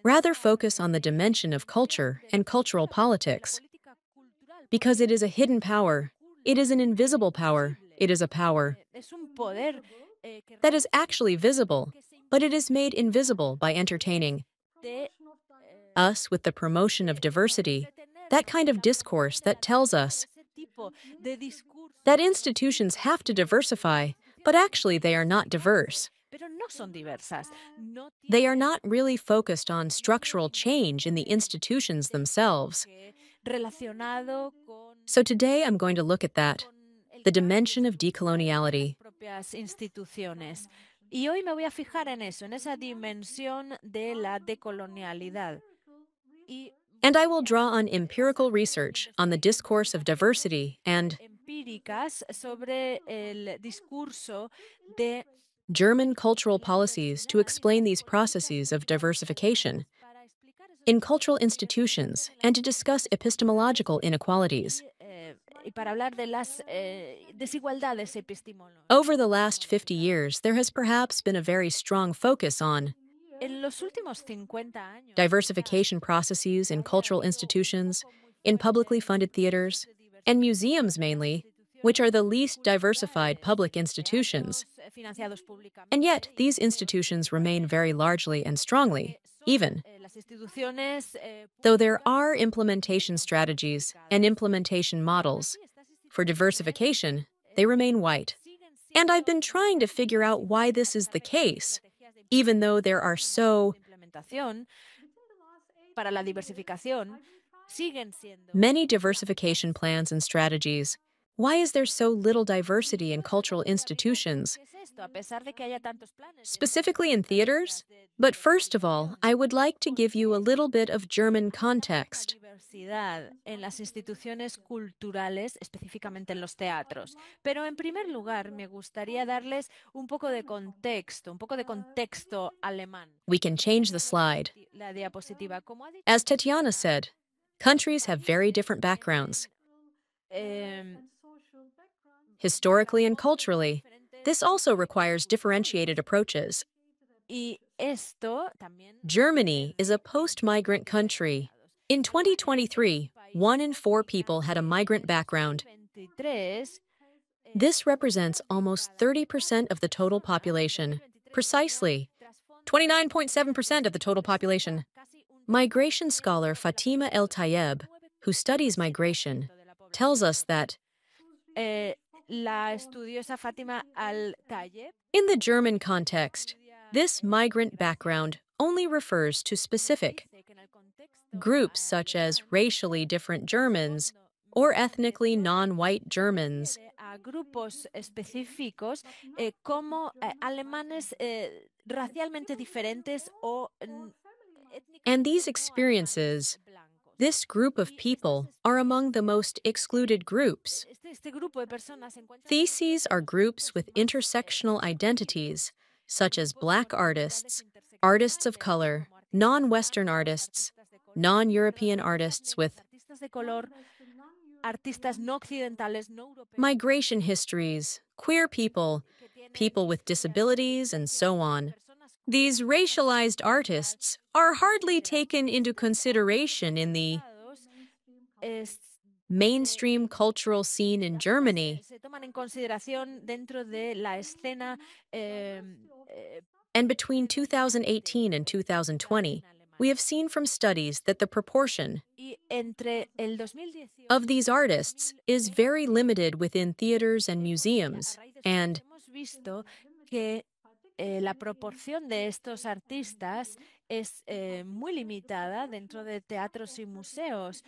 rather focus on the dimension of culture and cultural politics. Because it is a hidden power, it is an invisible power, it is a power that is actually visible, but it is made invisible by entertaining us with the promotion of diversity, that kind of discourse that tells us that institutions have to diversify, but actually they are not diverse. They are not really focused on structural change in the institutions themselves. So today I'm going to look at that, the dimension of decoloniality. Y hoy me voy a fijar en eso, en esa dimensión de la decolonialidad. And I will draw on empirical research on the discourse of diversity and empíricas sobre el discurso de German cultural policies to explain these processes of diversification in cultural institutions and to discuss epistemological inequalities. Over the last 50 years, there has perhaps been a very strong focus on diversification processes in cultural institutions, in publicly funded theaters, and museums mainly, which are the least diversified public institutions. And yet, these institutions remain very largely and strongly, even though there are implementation strategies and implementation models for diversification, they remain white. And I've been trying to figure out why this is the case, even though there are so many diversification plans and strategies. Why is there so little diversity in cultural institutions, specifically in theaters? But first of all, I would like to give you a little bit of German context. En las instituciones culturales, específicamente en los teatros. Pero en primer lugar, me gustaría darles un poco de contexto alemán. We can change the slide. La diapositiva. As Tatiana said, countries have very different backgrounds. Historically and culturally, this also requires differentiated approaches. Germany is a post-migrant country. In 2023, 1 in 4 people had a migrant background. This represents almost 30% of the total population. Precisely, 29.7% of the total population. Migration scholar Fatima El Tayeb, who studies migration, tells us that La estudiosa Fátima Al-Tayeb, in the German context, this migrant background only refers to specific groups such as racially different Germans or ethnically non-white Germans. a grupos específicos como alemanes racialmente diferentes o And these experiences, this group of people, are among the most excluded groups. Theses are groups with intersectional identities, such as Black artists, artists of color, non-Western artists, non-European artists with migration histories, queer people, people with disabilities, and so on. These racialized artists are hardly taken into consideration in the mainstream cultural scene in Germany. And between 2018 and 2020, we have seen from studies that the proportion of these artists is very limited within theaters and museums, and la proporción de estos artistas es muy limitada dentro de teatros y museos.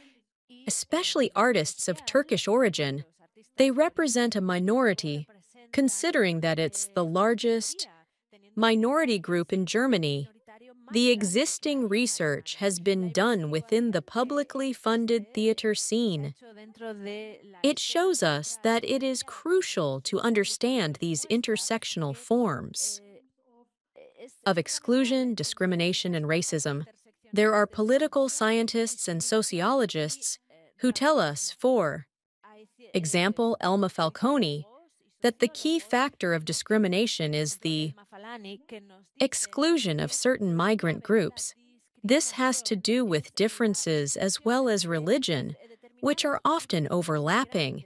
Especially artists of Turkish origin. They represent a minority, considering that it's the largest minority group in Germany. The existing research has been done within the publicly funded theater scene. It shows us that it is crucial to understand these intersectional forms of exclusion, discrimination, and racism. There are political scientists and sociologists who tell us, for example, Elma Falconi, that the key factor of discrimination is the exclusion of certain migrant groups. This has to do with differences as well as religion, which are often overlapping.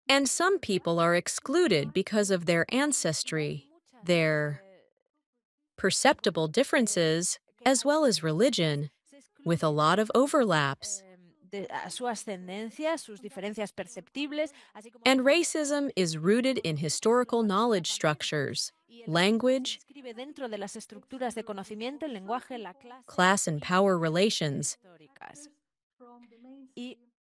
And some people are excluded because of their ancestry, their perceptible differences, as well as religion, with a lot of overlaps. And racism is rooted in historical knowledge structures, language, class and power relations.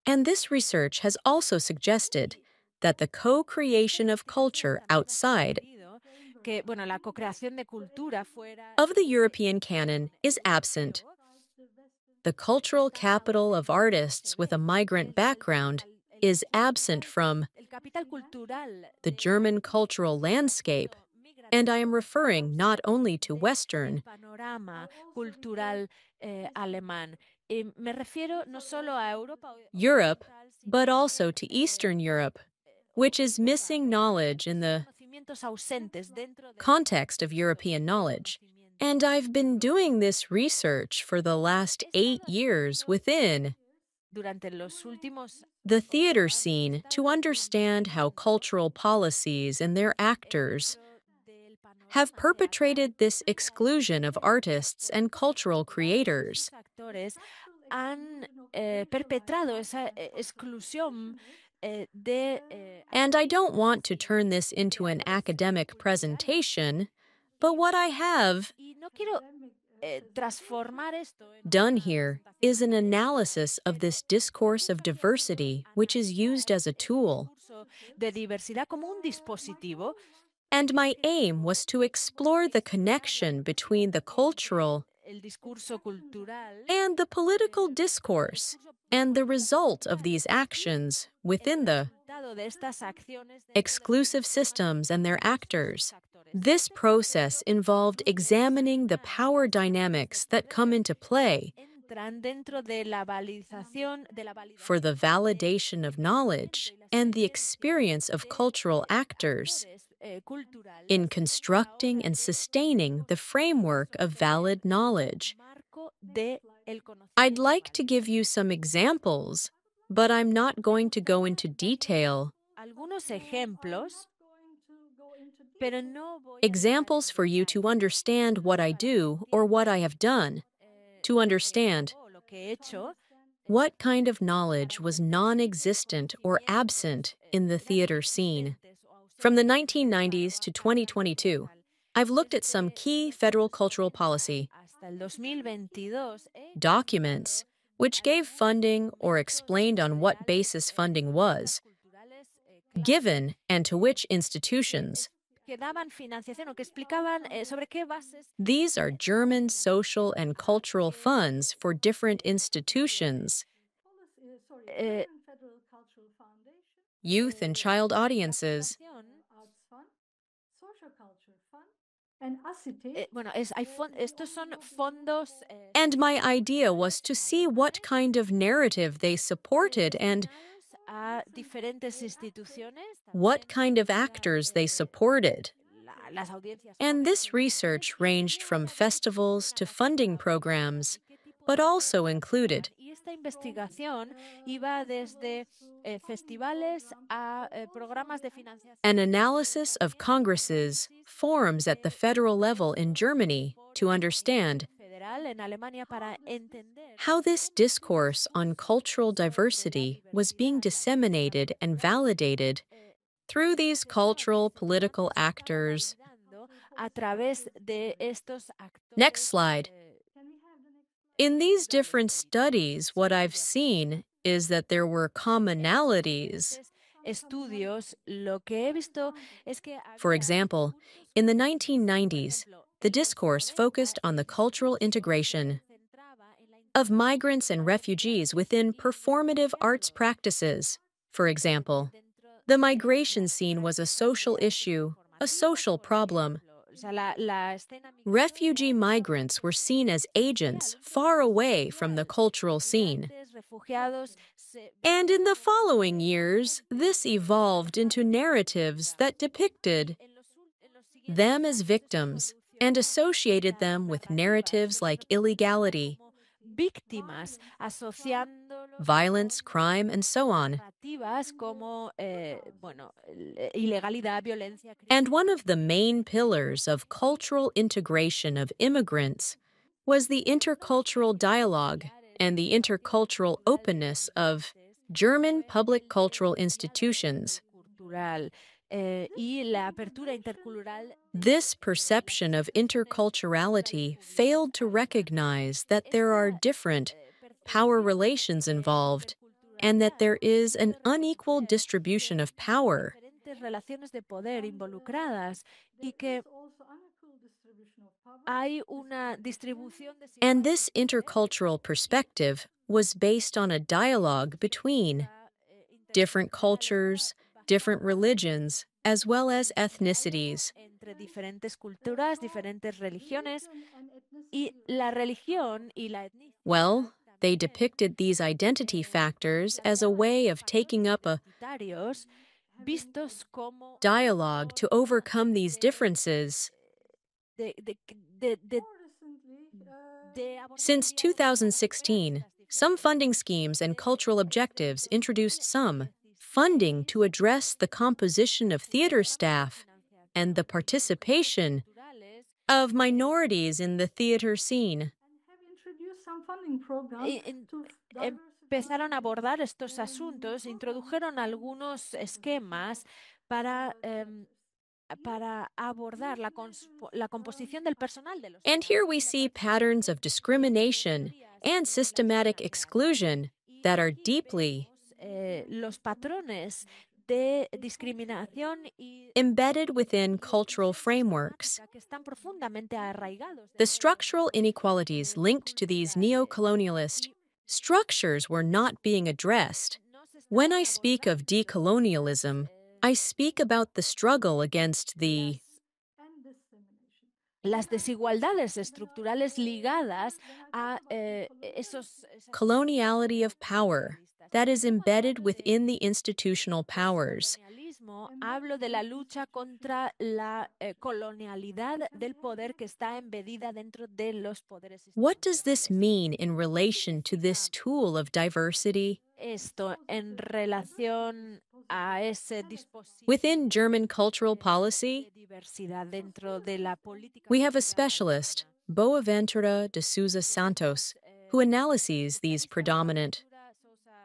And this research has also suggested that the co-creation of culture outside of the European canon is absent. The cultural capital of artists with a migrant background is absent from the German cultural landscape, and I am referring not only to Western, Europe, but also to Eastern Europe, which is missing knowledge in the context of European knowledge. And I've been doing this research for the last 8 years within the theater scene to understand how cultural policies and their actors have perpetrated this exclusion of artists and cultural creators. And I don't want to turn this into an academic presentation, but what I have done here is an analysis of this discourse of diversity, which is used as a tool. And my aim was to explore the connection between the cultural and the political discourse and the result of these actions within the exclusive systems and their actors. This process involved examining the power dynamics that come into play for the validation of knowledge and the experience of cultural actors in constructing and sustaining the framework of valid knowledge. I'd like to give you some examples, but I'm not going to go into detail. Examples for you to understand what I do or what I have done. to understand lo que he hecho, what kind of knowledge was non-existent or absent in the theater scene. From the 1990s to 2022, I've looked at some key federal cultural policy hasta el 2022, documents which gave funding or explained on what basis funding was given and to which institutions. que daban financiación o que explicaban sobre qué bases. These are German social and cultural funds for different institutions, youth and child audiences. Estos son fondos. And my idea was to see what kind of narrative they supported and A diferentes instituciones, what kind of actors they supported. las audiencias. And this research ranged from festivals to funding programs, but also included Y esta investigación iba desde festivales a programas de financiación. an analysis of congresses, forums at the federal level in Germany to understand Federal en Alemania para entender how this discourse on cultural diversity was being disseminated and validated through these cultural political actors. a través de estos actores. Next slide. In these different studies, what I've seen is that there were commonalities. Estudios, lo que he visto es que For example, in the 1990s, the discourse focused on the cultural integration of migrants and refugees within performative arts practices. For example, the migration scene was a social issue, a social problem. o sea, la escena Refugee migrants were seen as agents far away from the cultural scene. migrantes, refugiados, And in the following years, this evolved into narratives that depicted en los siguientes them as victims and associated them with narratives like illegality, víctimas, asociándolos violence, crime, and so on. narrativas como ilegalidad, violencia. And one of the main pillars of cultural integration of immigrants was the intercultural dialogue and the intercultural openness of German public cultural institutions. Cultural, y la apertura intercultural. This perception of interculturality failed to recognize that there are different power relations involved and that there is an unequal distribution of power. Diferentes relaciones de poder involucradas y que hay una distribución desigual And this intercultural perspective was based on a dialogue between different cultures, different religions, as well as ethnicities. entre diferentes culturas, diferentes religiones y la religión y la etnia. Well, they depicted these identity factors as a way of taking up a Identitarios vistos como dialogue to overcome these differences. de, de, de, de, de Since 2016, some funding schemes and cultural objectives introduced some funding to address the composition of theater staff and the participation of minorities in the theater scene. Empezaron a abordar estos asuntos, introdujeron algunos esquemas para abordar la composición del personal de los And here we see patterns of discrimination and systematic exclusion that are deeply los patrones de discriminación y embedded within cultural frameworks. que están profundamente arraigados. The structural inequalities linked to these neo-colonialist structures were not being addressed. When I speak of decolonialism, I speak about the struggle against the Las desigualdades estructurales ligadas a esas coloniality of power that is embedded within the institutional powers. colonialismo, hablo de la lucha contra la colonialidad del poder que está embedida dentro de los poderes. What does this mean in relation to this tool of diversity? Esto en relación a ese dispositivo Within German cultural policy, de diversidad dentro de la política. we have a specialist, Boaventura de Sousa Santos, who analyses these predominant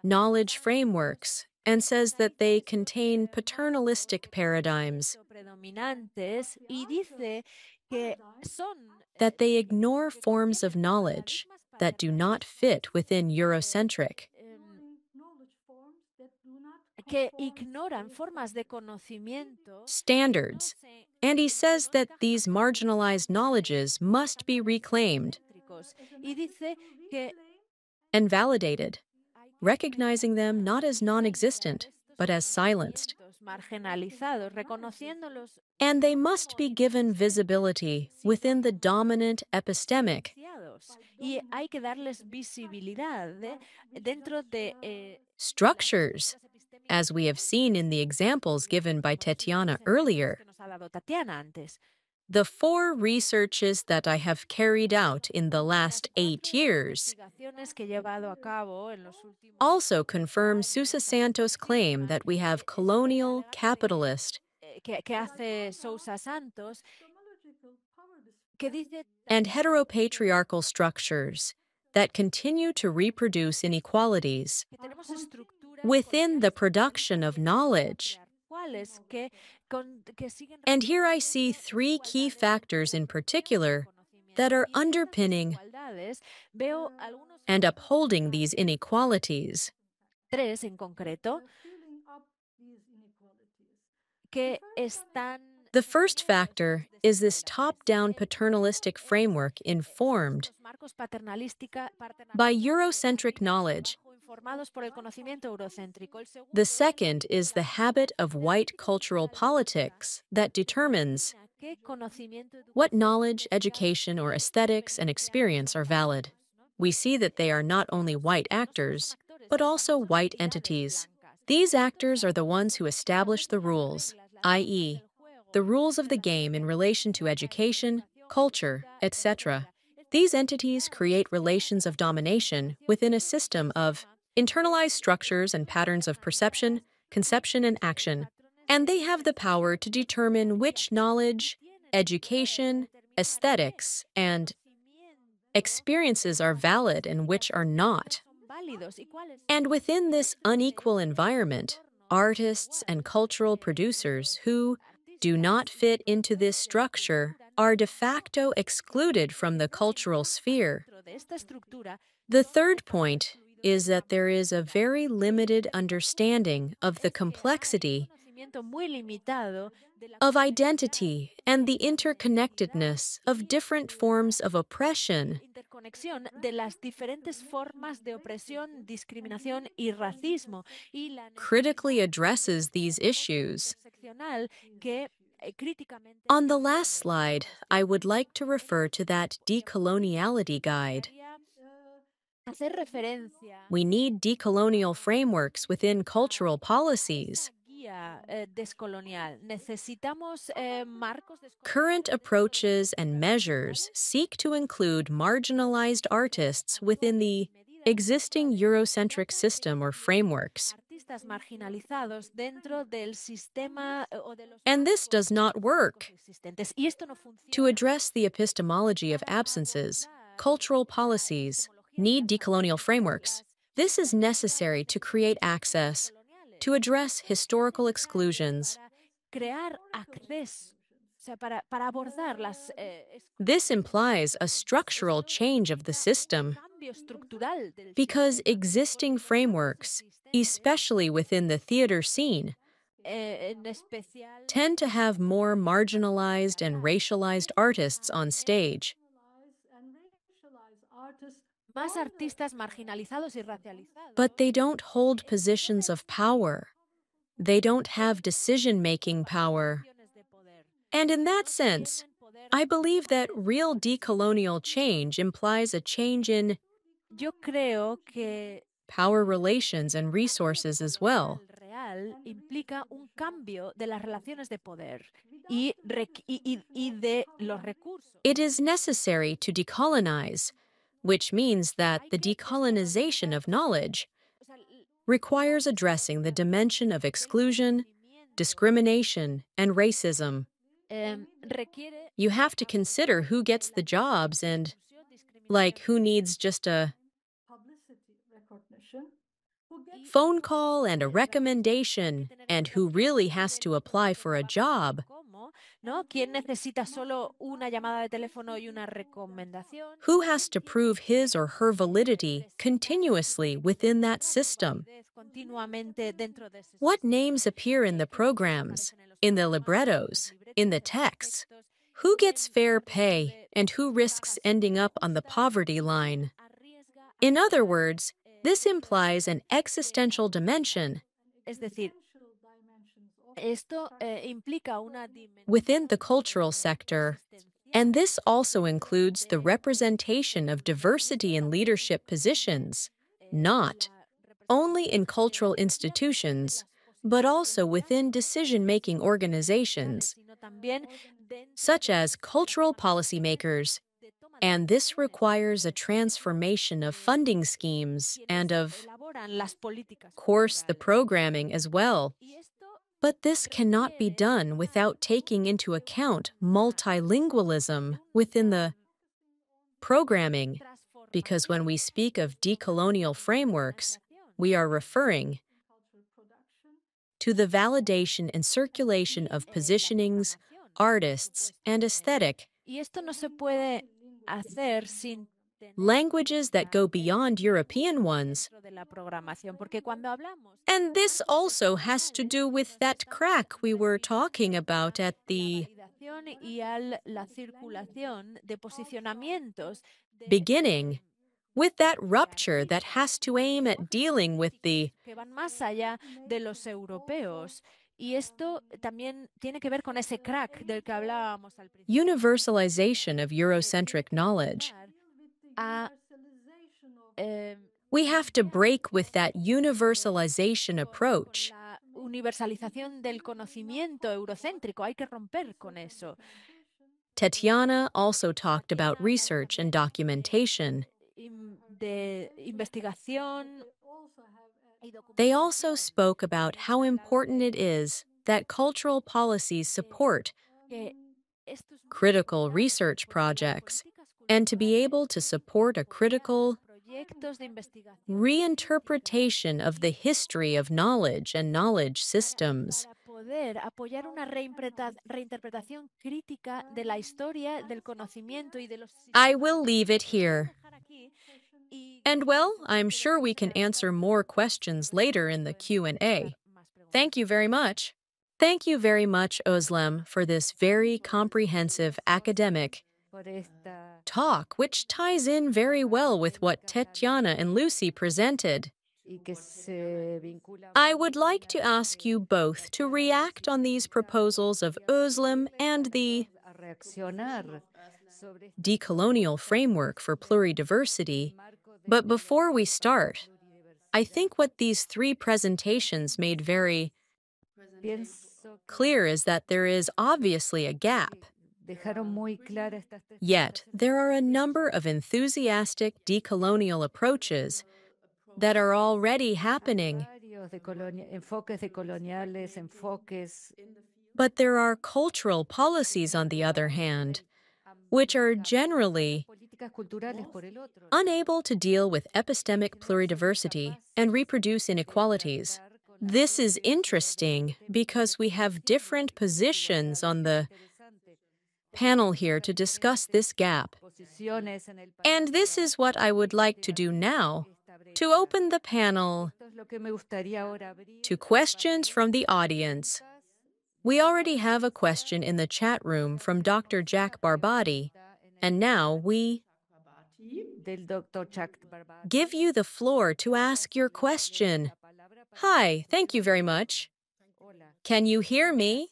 knowledge frameworks and says that they contain paternalistic paradigms, that they ignore forms of knowledge that do not fit within Eurocentric, que ignoran formas de conocimiento, standards, and he says that these marginalized knowledges must be reclaimed y dice que and validated, recognizing them not as non-existent, but as silenced. marginalizados, reconociéndolos And they must be given visibility within the dominant epistemic, y hay que darles visibilidad dentro de structures, as we have seen in the examples given by Tetiana earlier. The 4 researches that I have carried out in the last 8 years also confirm Sousa Santos' claim that we have colonial, capitalist, and heteropatriarchal structures that continue to reproduce inequalities within the production of knowledge. And here I see 3 key factors in particular that are underpinning and upholding these inequalities. Tres en concreto que están. The first factor is this top-down paternalistic framework informed by Eurocentric knowledge. The second is the habit of white cultural politics that determines what knowledge, education, or aesthetics and experience are valid. We see that they are not only white actors, but also white entities. These actors are the ones who establish the rules, i.e., the rules of the game in relation to education, culture, etc. These entities create relations of domination within a system of internalized structures and patterns of perception, conception, and action, and they have the power to determine which knowledge, education, aesthetics, and experiences are valid and which are not. And within this unequal environment, artists and cultural producers who do not fit into this structure are de facto excluded from the cultural sphere. The third point is that there is a very limited understanding of the complexity of identity and the interconnectedness of different forms of oppression. Critically addresses these issues. On the last slide, I would like to refer to that decoloniality guide. We need decolonial frameworks within cultural policies. Current approaches and measures seek to include marginalized artists within the existing Eurocentric system or frameworks. And this does not work. To address the epistemology of absences, cultural policies need decolonial frameworks. This is necessary to create access, to address historical exclusions. This implies a structural change of the system, because existing frameworks, especially within the theater scene, tend to have more marginalized and racialized artists on stage. But they don't hold positions of power. They don't have decision-making power. And in that sense, I believe that real decolonial change implies a change in power relations and resources as well. It is necessary to decolonize, which means that the decolonization of knowledge requires addressing the dimension of exclusion, discrimination, and racism. You have to consider who gets the jobs and, like, who needs just a phone call and a recommendation, and who really has to apply for a job. ¿No? ¿Quién necesita solo una llamada de teléfono y una recomendación? Who has to prove his or her validity continuously within that system? What names appear in the programs, in the librettos, in the texts? Who gets fair pay and who risks ending up on the poverty line? In other words, this implies an existential dimension within the cultural sector, and this also includes the representation of diversity in leadership positions, not only in cultural institutions, but also within decision-making organizations, such as cultural policymakers, and this requires a transformation of funding schemes and of course the programming as well. But this cannot be done without taking into account multilingualism within the programming, because when we speak of decolonial frameworks, we are referring to the validation and circulation of positionings, artists, and aesthetic languages that go beyond European ones. And this also has to do with that crack we were talking about at the beginning, with that rupture that has to aim at dealing with the universalization of Eurocentric knowledge. We have to break with that universalization approach. Tetiana also talked about research and documentation. They also spoke about how important it is that cultural policies support critical research projects and to be able to support a critical reinterpretation of the history of knowledge and knowledge systems. I will leave it here. And well, I'm sure we can answer more questions later in the Q&A. Thank you very much. Thank you very much, Özlem, for this very comprehensive academic talk, which ties in very well with what Tetiana and Lucy presented. I would like to ask you both to react on these proposals of Özlem and the decolonial framework for pluridiversity. But before we start, I think what these three presentations made very clear is that there is obviously a gap. Yet, there are a number of enthusiastic decolonial approaches that are already happening. But there are cultural policies, on the other hand, which are generally unable to deal with epistemic pluridiversity and reproduce inequalities. This is interesting because we have different positions on the panel here to discuss this gap. And this is what I would like to do now, to open the panel to questions from the audience. We already have a question in the chat room from Dr. Jack Barbati, and now we give you the floor to ask your question. Hi, thank you very much. Can you hear me?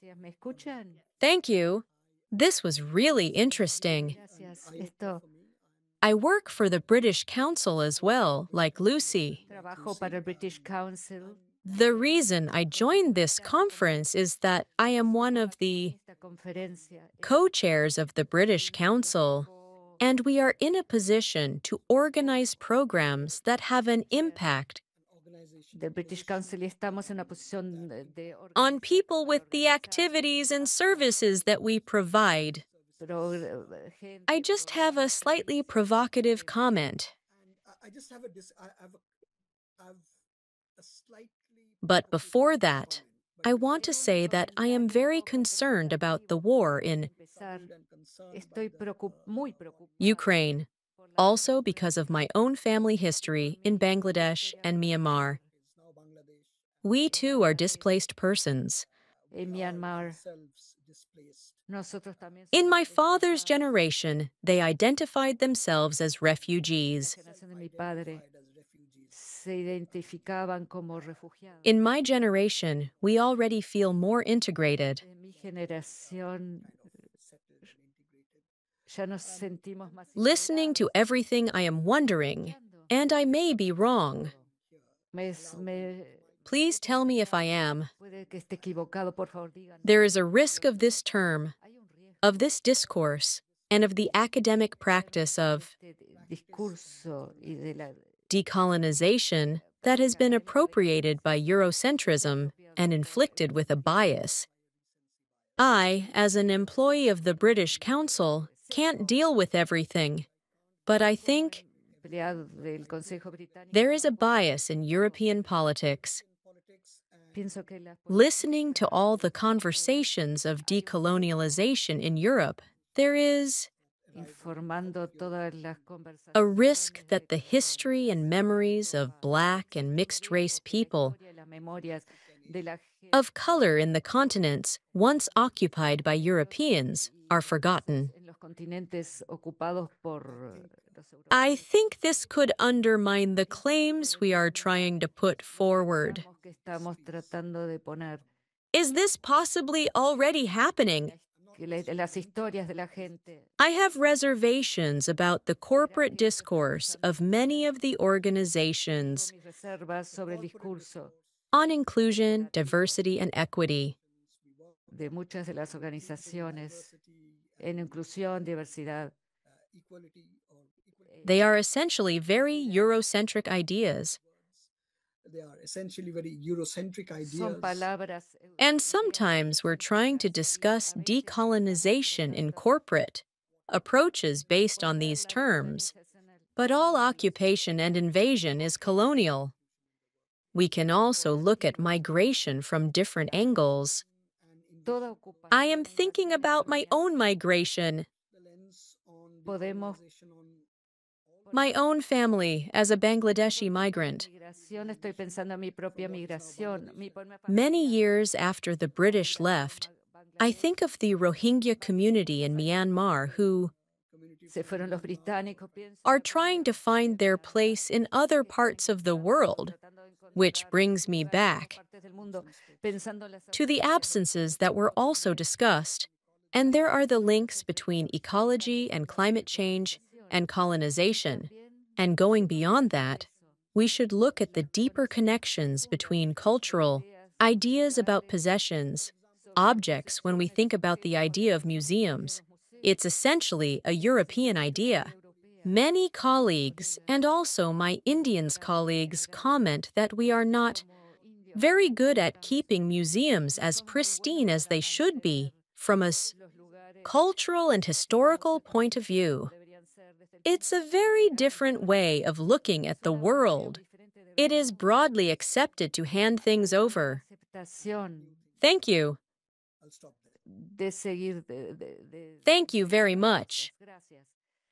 Thank you. This was really interesting. I work for the British Council as well, like Lucy. The reason I joined this conference is that I am one of the co-chairs of the British Council, and we are in a position to organize programs that have an impact del British Council y estamos en una posición on people with the activities and services that we provide. I just have a slightly provocative comment. But before that, I want to say that I am very concerned about the war in Ukraine, also because of my own family history in Bangladesh and Myanmar. We too are displaced persons. In my father's generation, they identified themselves as refugees. In my generation, we already feel more integrated. Listening to everything, I am wondering, and I may be wrong. Please tell me if I am. There is a risk of this term, of this discourse, and of the academic practice of decolonization that has been appropriated by Eurocentrism and inflicted with a bias. I, as an employee of the British Council, can't deal with everything, but I think there is a bias in European politics. Listening to all the conversations of decolonialization in Europe, there is a risk that the history and memories of Black and mixed-race people, of color in the continents once occupied by Europeans, are forgotten. I think this could undermine the claims we are trying to put forward. Is this possibly already happening? I have reservations about the corporate discourse of many of the organizations on inclusion, diversity, and equity. They are essentially very Eurocentric ideas. And sometimes we're trying to discuss decolonization in corporate approaches based on these terms. But all occupation and invasion is colonial. We can also look at migration from different angles. I am thinking about my own migration. My own family as a Bangladeshi migrant. Many years after the British left, I think of the Rohingya community in Myanmar who are trying to find their place in other parts of the world, which brings me back to the absences that were also discussed. And there are the links between ecology and climate change and colonization. And going beyond that, we should look at the deeper connections between cultural ideas about possessions, objects when we think about the idea of museums. It's essentially a European idea. Many colleagues, and also my Indian colleagues, comment that we are not very good at keeping museums as pristine as they should be from a cultural and historical point of view. It's a very different way of looking at the world. It is broadly accepted to hand things over. Thank you. Thank you very much.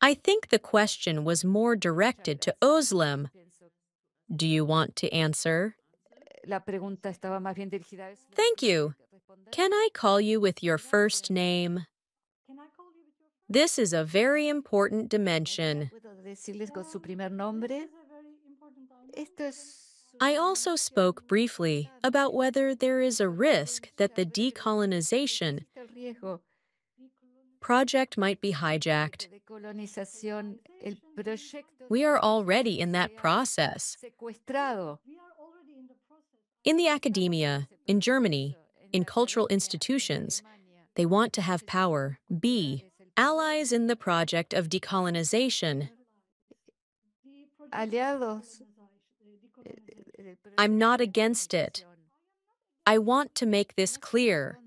I think the question was more directed to Özlem. Do you want to answer? Thank you. Can I call you with your first name? This is a very important dimension. I also spoke briefly about whether there is a risk that the decolonization project might be hijacked. We are already in that process. In the academia, in Germany, in cultural institutions, they want to have power, be allies in the project of decolonization. I'm not against it. I want to make this clear.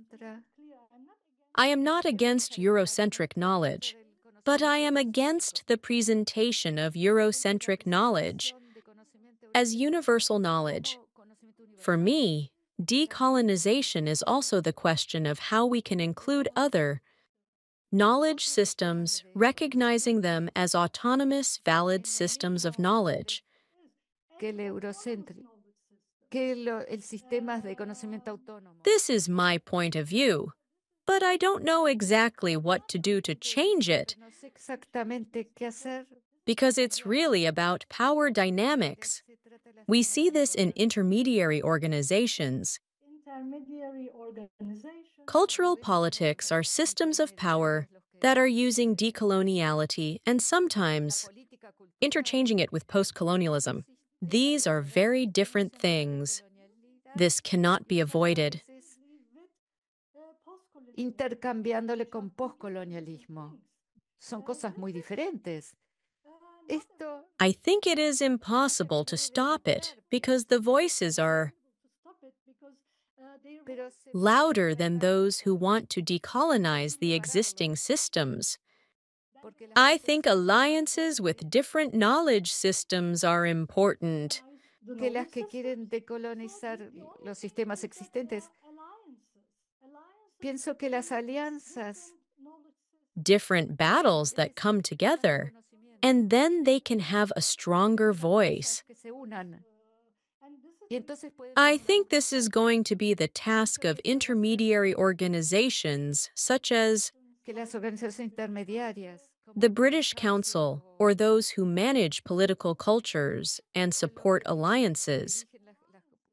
I am not against Eurocentric knowledge, but I am against the presentation of Eurocentric knowledge as universal knowledge. For me, decolonization is also the question of how we can include other knowledge systems, recognizing them as autonomous, valid systems of knowledge. This is my point of view, but I don't know exactly what to do to change it, because it's really about power dynamics. We see this in intermediary organizations. Cultural politics are systems of power that are using decoloniality and sometimes interchanging it with postcolonialism. These are very different things. This cannot be avoided. Intercambiándole con postcolonialismo. Son cosas muy diferentes. I think it is impossible to stop it because the voices are louder than those who want to decolonize the existing systems. I think alliances with different knowledge systems are important. Que las que quieren decolonizar los sistemas existentes. Pienso que las alianzas. Different battles that come together, and then they can have a stronger voice. I think this is going to be the task of intermediary organizations such as the British Council or those who manage political cultures and support alliances.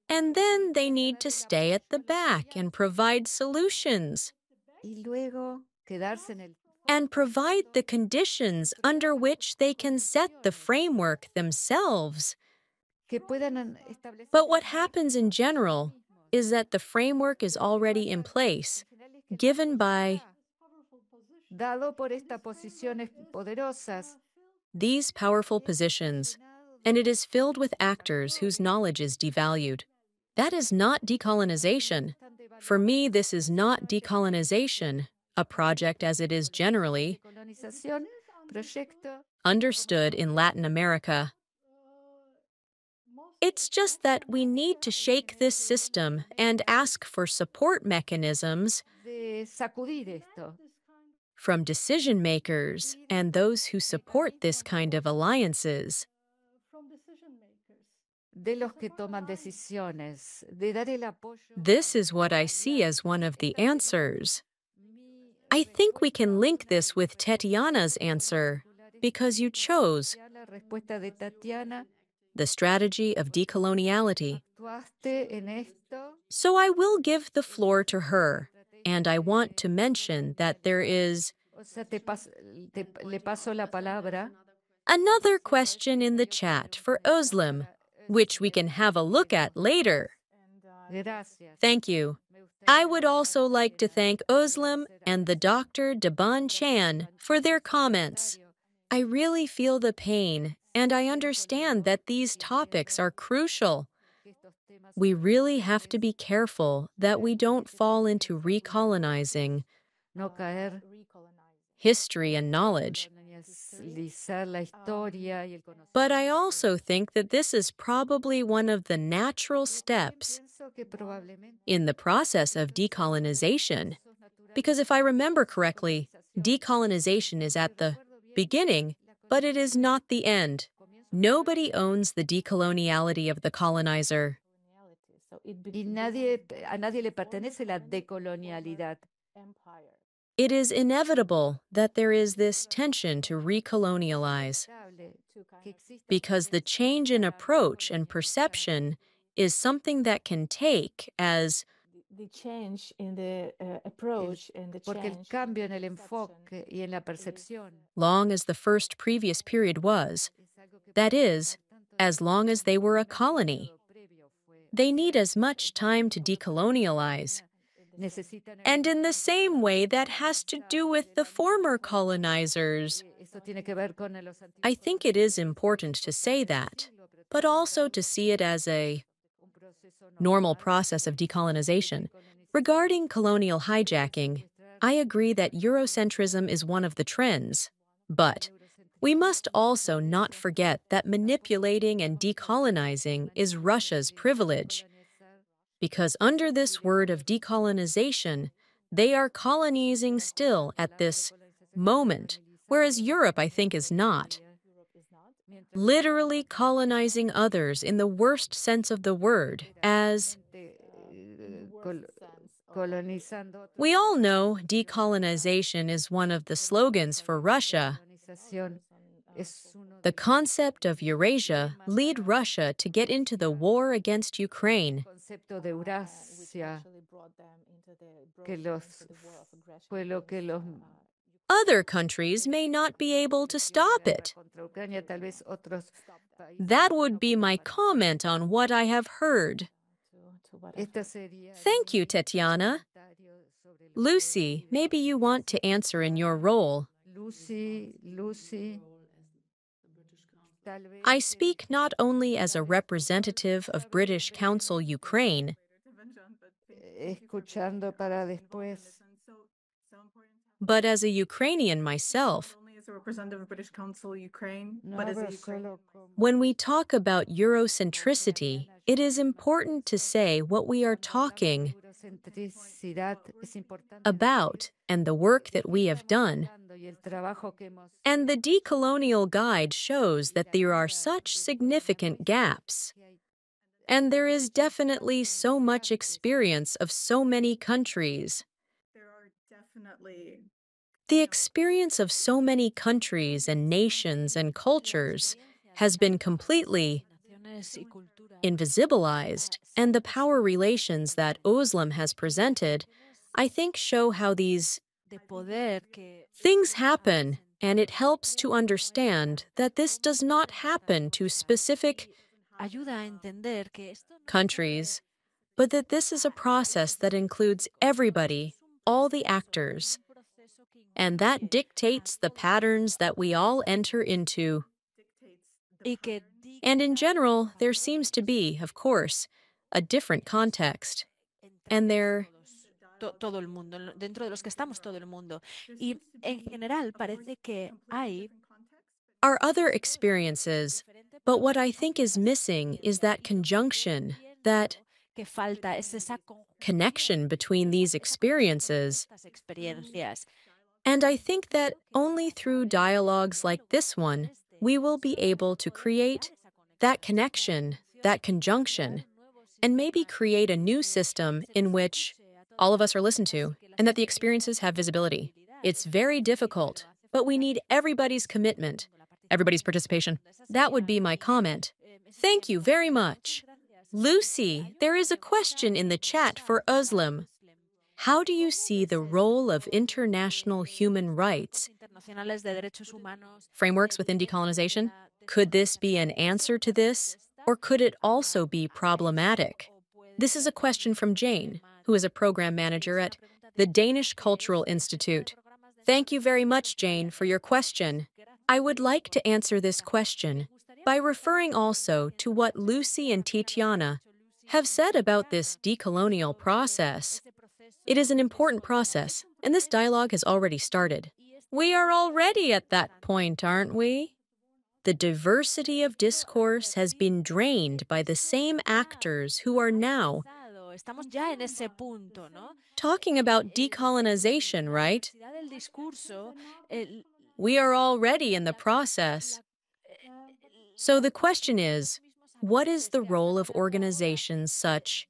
And then they need to stay at the back and provide solutions and provide the conditions under which they can set the framework themselves. But what happens in general is that the framework is already in place, given by these powerful positions, and it is filled with actors whose knowledge is devalued. That is not decolonization. For me, this is not decolonization, a project as it is generally understood in Latin America. It's just that we need to shake this system and ask for support mechanisms from decision makers and those who support this kind of alliances. This is what I see as one of the answers. I think we can link this with Tatiana's answer because you chose the strategy of decoloniality. So I will give the floor to her, and I want to mention that there is another question in the chat for Özlem, which we can have a look at later. Thank you. I would also like to thank Özlem and the Dr. Deban Chan for their comments. I really feel the pain, and I understand that these topics are crucial. We really have to be careful that we don't fall into recolonizing history and knowledge. But I also think that this is probably one of the natural steps in the process of decolonization. Because if I remember correctly, decolonization is at the beginning, but it is not the end. Nobody owns the decoloniality of the colonizer. It is inevitable that there is this tension to recolonialize, because the change in approach and perception is something that can take as the change in the approach and the change long as the first previous period was. That is, as long as they were a colony. They need as much time to decolonialize. And in the same way, that has to do with the former colonizers. I think it is important to say that, but also to see it as a normal process of decolonization. Regarding colonial hijacking, I agree that Eurocentrism is one of the trends, but we must also not forget that manipulating and decolonizing is Russia's privilege, because under this word of decolonization, they are colonizing still at this moment, whereas Europe, I think, is not. Literally colonizing others in the worst sense of the word, as we all know decolonization is one of the slogans for Russia. The concept of Eurasia led Russia to get into the war against Ukraine. Other countries may not be able to stop it. That would be my comment on what I have heard. Thank you, Tetiana. Lucy, maybe you want to answer in your role. I speak not only as a representative of British Council Ukraine, but as a Ukrainian myself. When we talk about Eurocentricity, it is important to say what we are talking about and the work that we have done. And the Decolonial Guide shows that there are such significant gaps. And there is definitely so much experience of so many countries. The experience of so many countries and nations and cultures has been completely invisibilized, and the power relations that Özlem has presented, I think, show how these things happen, and it helps to understand that this does not happen to specific countries, but that this is a process that includes everybody, all the actors, and that dictates the patterns that we all enter into. And in general, there seems to be, of course, a different context. And there todo el mundo, dentro de los que estamos todo el mundo. Y en general parece que hay are other experiences, but what I think is missing is that conjunction, that connection between these experiences. And I think that only through dialogues like this one, we will be able to create that connection, that conjunction, and maybe create a new system in which all of us are listened to, and that the experiences have visibility. It's very difficult, but we need everybody's commitment, everybody's participation. That would be my comment. Thank you very much. Lucy, there is a question in the chat for Özlem. How do you see the role of international human rights frameworks within decolonization? Could this be an answer to this, or could it also be problematic? This is a question from Jane, who is a program manager at the Danish Cultural Institute. Thank you very much, Jane, for your question. I would like to answer this question by referring also to what Lucy and Tetiana have said about this decolonial process. It is an important process, and this dialogue has already started. We are already at that point, aren't we? The diversity of discourse has been drained by the same actors who are now talking about decolonization, right? We are already in the process. So the question is, what is the role of organizations such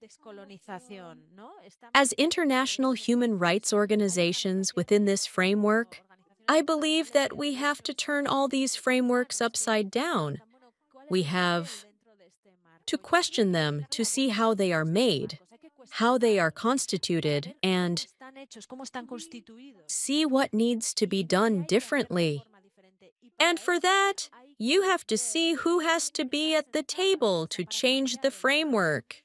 as international human rights organizations within this framework? I believe that we have to turn all these frameworks upside down. We have to question them to see how they are made, how they are constituted, and see what needs to be done differently. And for that, you have to see who has to be at the table to change the framework.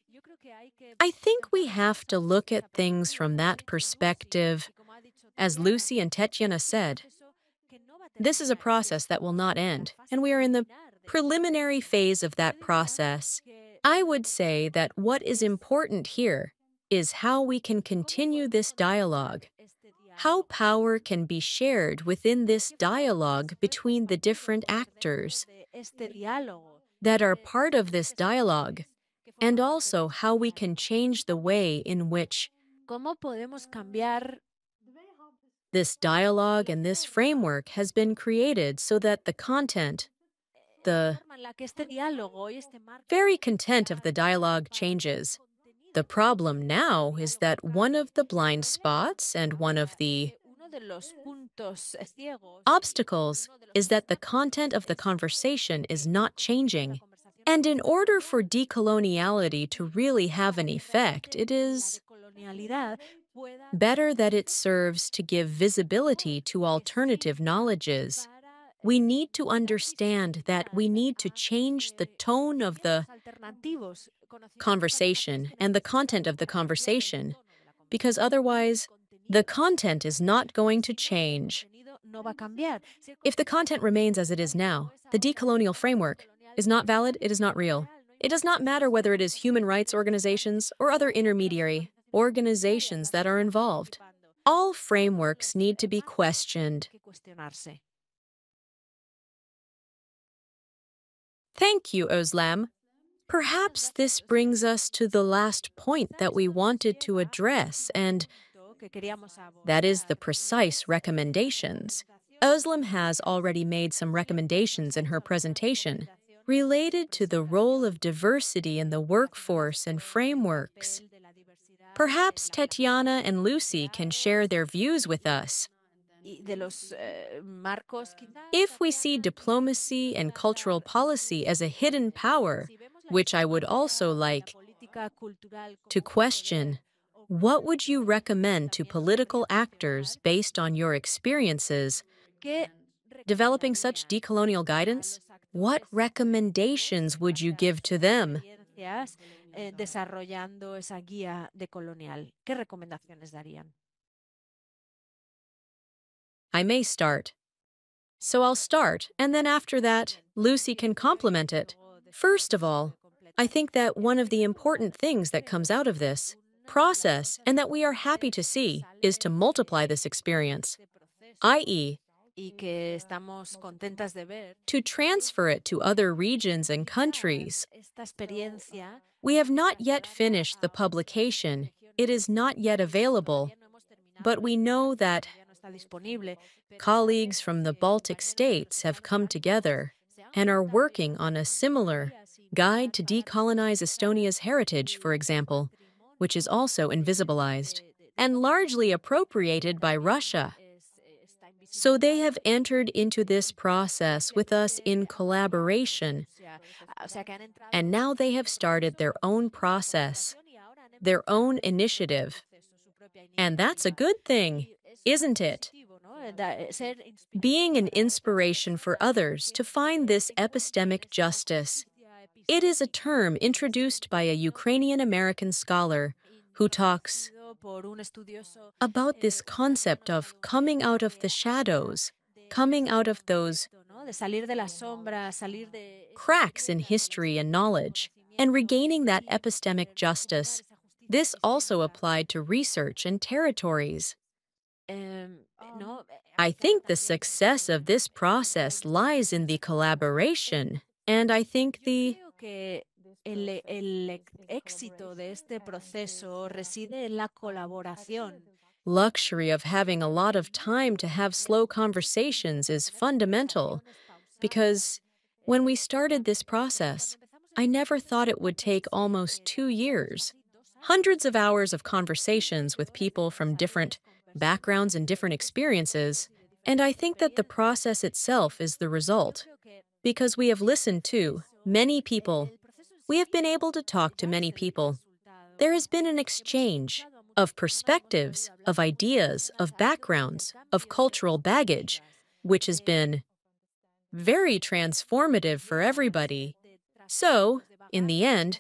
I think we have to look at things from that perspective. As Lucy and Tetiana said, this is a process that will not end, and we are in the preliminary phase of that process. I would say that what is important here is how we can continue this dialogue, how power can be shared within this dialogue between the different actors that are part of this dialogue, and also how we can change the way in which this dialogue and this framework has been created so that the content, the very content of the dialogue changes. The problem now is that one of the blind spots and one of the obstacles is that the content of the conversation is not changing. And in order for decoloniality to really have an effect, it is better that it serves to give visibility to alternative knowledges. We need to understand that we need to change the tone of the conversation and the content of the conversation, because otherwise, the content is not going to change. If the content remains as it is now, the decolonial framework is not valid, it is not real. It does not matter whether it is human rights organizations or other intermediary organizations that are involved. All frameworks need to be questioned. Thank you, Özlem. Perhaps this brings us to the last point that we wanted to address, and that is the precise recommendations. Özlem has already made some recommendations in her presentation related to the role of diversity in the workforce and frameworks. Perhaps Tatiana and Lucy can share their views with us. If we see diplomacy and cultural policy as a hidden power, which I would also like to question, what would you recommend to political actors based on your experiences developing such decolonial guidance? What recommendations would you give to them? I may start. So I'll start, and then after that, Lucy can complement it. First of all, I think that one of the important things that comes out of this process, and that we are happy to see, is to multiply this experience, i.e., to transfer it to other regions and countries. We have not yet finished the publication. It is not yet available, but we know that colleagues from the Baltic states have come together and are working on a similar guide to decolonize Estonia's heritage, for example, which is also invisibilized and largely appropriated by Russia. So they have entered into this process with us in collaboration, and now they have started their own process, their own initiative. And that's a good thing, isn't it? Being an inspiration for others to find this epistemic justice. It is a term introduced by a Ukrainian-American scholar who talks about this concept of coming out of the shadows, coming out of those cracks in history and knowledge, and regaining that epistemic justice. This also applied to research and territories. I think the success of this process lies in the collaboration, and I think the luxury of having a lot of time to have slow conversations is fundamental, because when we started this process, I never thought it would take almost 2 years. Hundreds of hours of conversations with people from different backgrounds and different experiences, and I think that the process itself is the result, because we have listened to many people. We have been able to talk to many people. There has been an exchange of perspectives, of ideas, of backgrounds, of cultural baggage, which has been very transformative for everybody. So, in the end,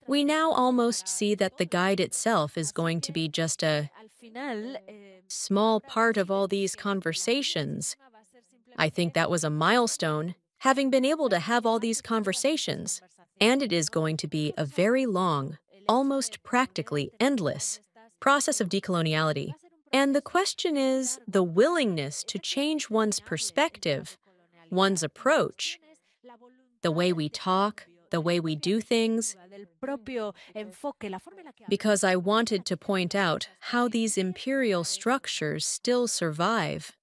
we now almost see that the guide itself is going to be just a small part of all these conversations. I think that was a milestone, having been able to have all these conversations. And it is going to be a very long, almost practically endless, process of decoloniality. And the question is the willingness to change one's perspective, one's approach, the way we talk, the way we do things, because I wanted to point out how these imperial structures still survive.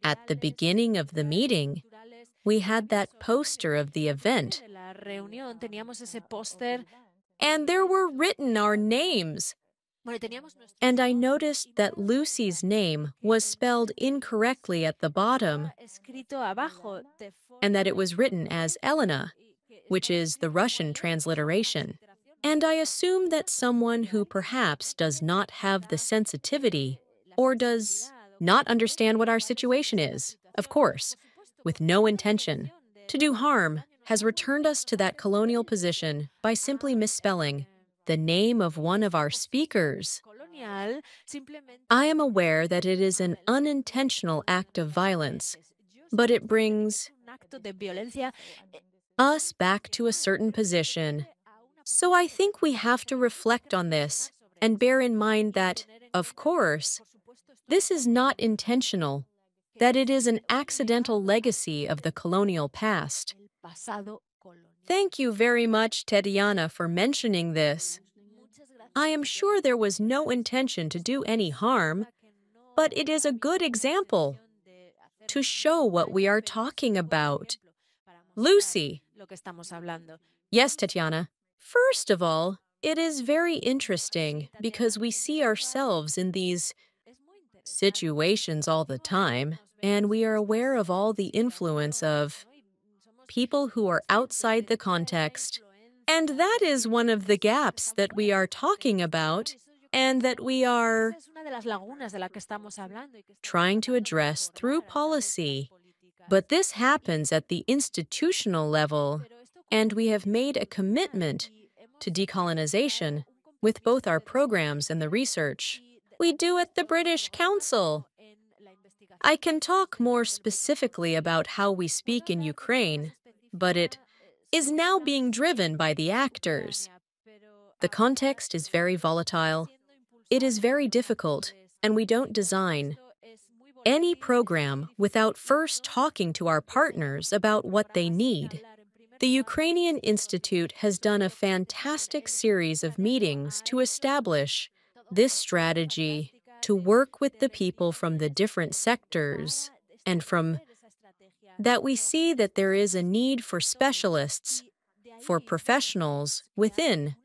At the beginning of the meeting, we had that poster of the event, and there were written our names. And I noticed that Lucy's name was spelled incorrectly at the bottom, and that it was written as Elena, which is the Russian transliteration. And I assume that someone who perhaps does not have the sensitivity or does not understand what our situation is, of course, with no intention to do harm, has returned us to that colonial position by simply misspelling the name of one of our speakers. I am aware that it is an unintentional act of violence, but it brings us back to a certain position. So I think we have to reflect on this and bear in mind that, of course, this is not intentional, that it is an accidental legacy of the colonial past. Thank you very much, Tetiana, for mentioning this. I am sure there was no intention to do any harm, but it is a good example to show what we are talking about. Lucy. Yes, Tetiana. First of all, it is very interesting because we see ourselves in these situations all the time, and we are aware of all the influence of people who are outside the context. And that is one of the gaps that we are talking about and that we are trying to address through policy. But this happens at the institutional level, and we have made a commitment to decolonization with both our programs and the research we do at the British Council. I can talk more specifically about how we speak in Ukraine, but it is now being driven by the actors. The context is very volatile. It is very difficult, and we don't design any program without first talking to our partners about what they need. The Ukrainian Institute has done a fantastic series of meetings to establish this strategy to work with the people from the different sectors, and from that we see that there is a need for specialists, for professionals within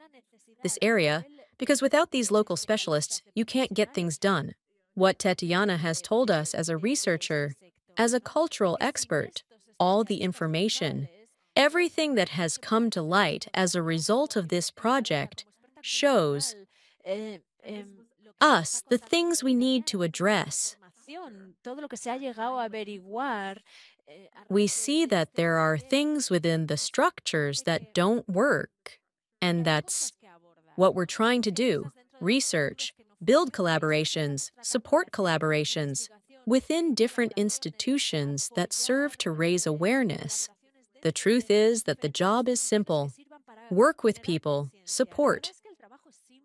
this area, because without these local specialists, you can't get things done. What Tetiana has told us as a researcher, as a cultural expert, all the information, everything that has come to light as a result of this project shows us the things we need to address. We see that there are things within the structures that don't work, and that's what we're trying to do: research, build collaborations, support collaborations within different institutions that serve to raise awareness. The truth is that the job is simple: work with people, support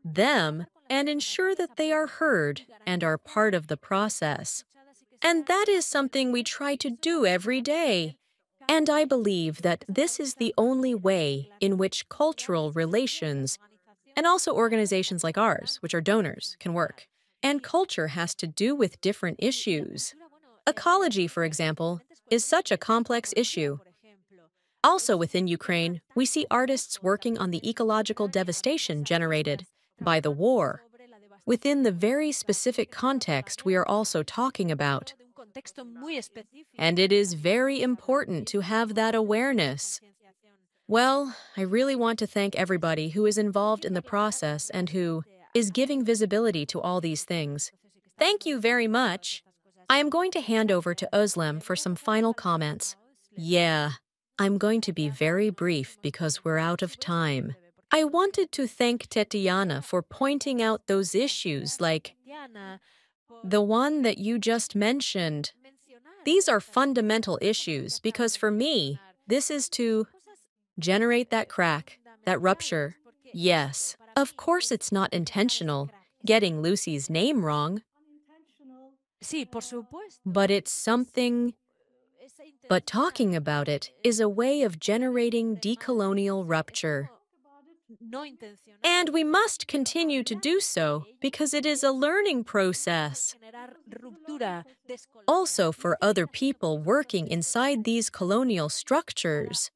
them, and ensure that they are heard and are part of the process. And that is something we try to do every day. And I believe that this is the only way in which cultural relations, and also organizations like ours, which are donors, can work. And culture has to do with different issues. Ecology, for example, is such a complex issue. Also within Ukraine, we see artists working on the ecological devastation generated by the war, within the very specific context we are also talking about. And it is very important to have that awareness. Well, I really want to thank everybody who is involved in the process and who is giving visibility to all these things. Thank you very much. I am going to hand over to Özlem for some final comments. Yeah, I'm going to be very brief because we're out of time. I wanted to thank Tetiana for pointing out those issues, like the one that you just mentioned. These are fundamental issues because for me, This is to generate that crack, that rupture. Yes, of course it's not intentional, getting Lucy's name wrong. But it's something. But talking about it is a way of generating decolonial rupture. And we must continue to do so because it is a learning process. Also for other people working inside these colonial structures.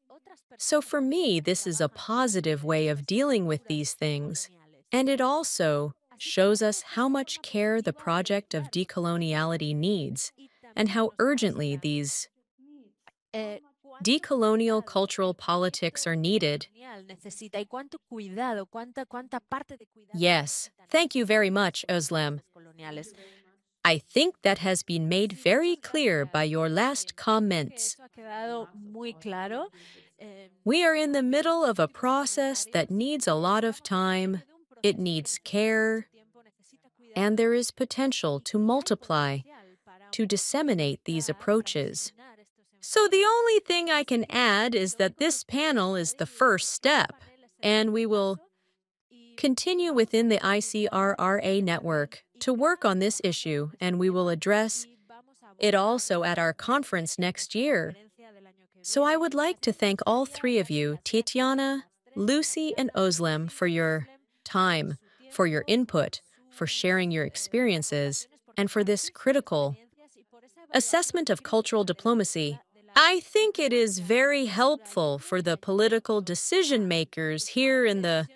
So for me, this is a positive way of dealing with these things. And it also shows us how much care the project of decoloniality needs and how urgently these decolonial cultural politics are needed. Yes, thank you very much, Özlem. I think that has been made very clear by your last comments. We are in the middle of a process that needs a lot of time, it needs care, and there is potential to multiply, to disseminate these approaches. So the only thing I can add is that this panel is the first step, and we will continue within the ICRRA network to work on this issue, and we will address it also at our conference next year. So I would like to thank all three of you, Tatiana, Lucy, and Özlem, for your time, for your input, for sharing your experiences, and for this critical assessment of cultural diplomacy. I think it is very helpful for the political decision makers here in the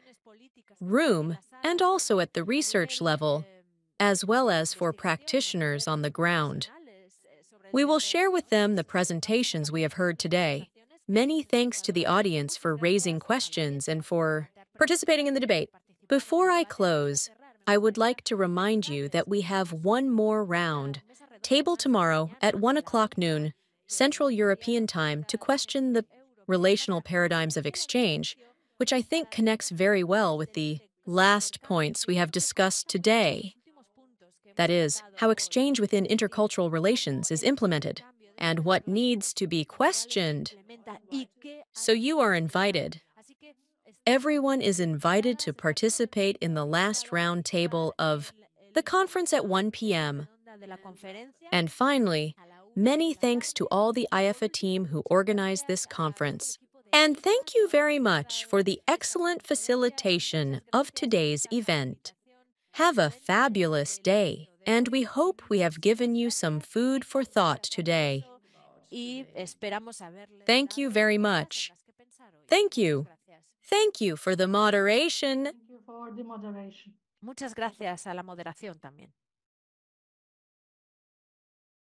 room and also at the research level, as well as for practitioners on the ground. We will share with them the presentations we have heard today. Many thanks to the audience for raising questions and for participating in the debate. Before I close, I would like to remind you that we have one more round, table tomorrow at 1:00 noon, Central European Time, to question the relational paradigms of exchange, which I think connects very well with the last points we have discussed today. That is, how exchange within intercultural relations is implemented, and what needs to be questioned. So you are invited. Everyone is invited to participate in the last round table of the conference at 1 p.m. And finally, many thanks to all the IFA team who organized this conference. And thank you very much for the excellent facilitation of today's event. Have a fabulous day, and we hope we have given you some food for thought today. Thank you very much. Thank you. Thank you for the moderation. Thank you for the moderation. Muchas gracias a la moderación también.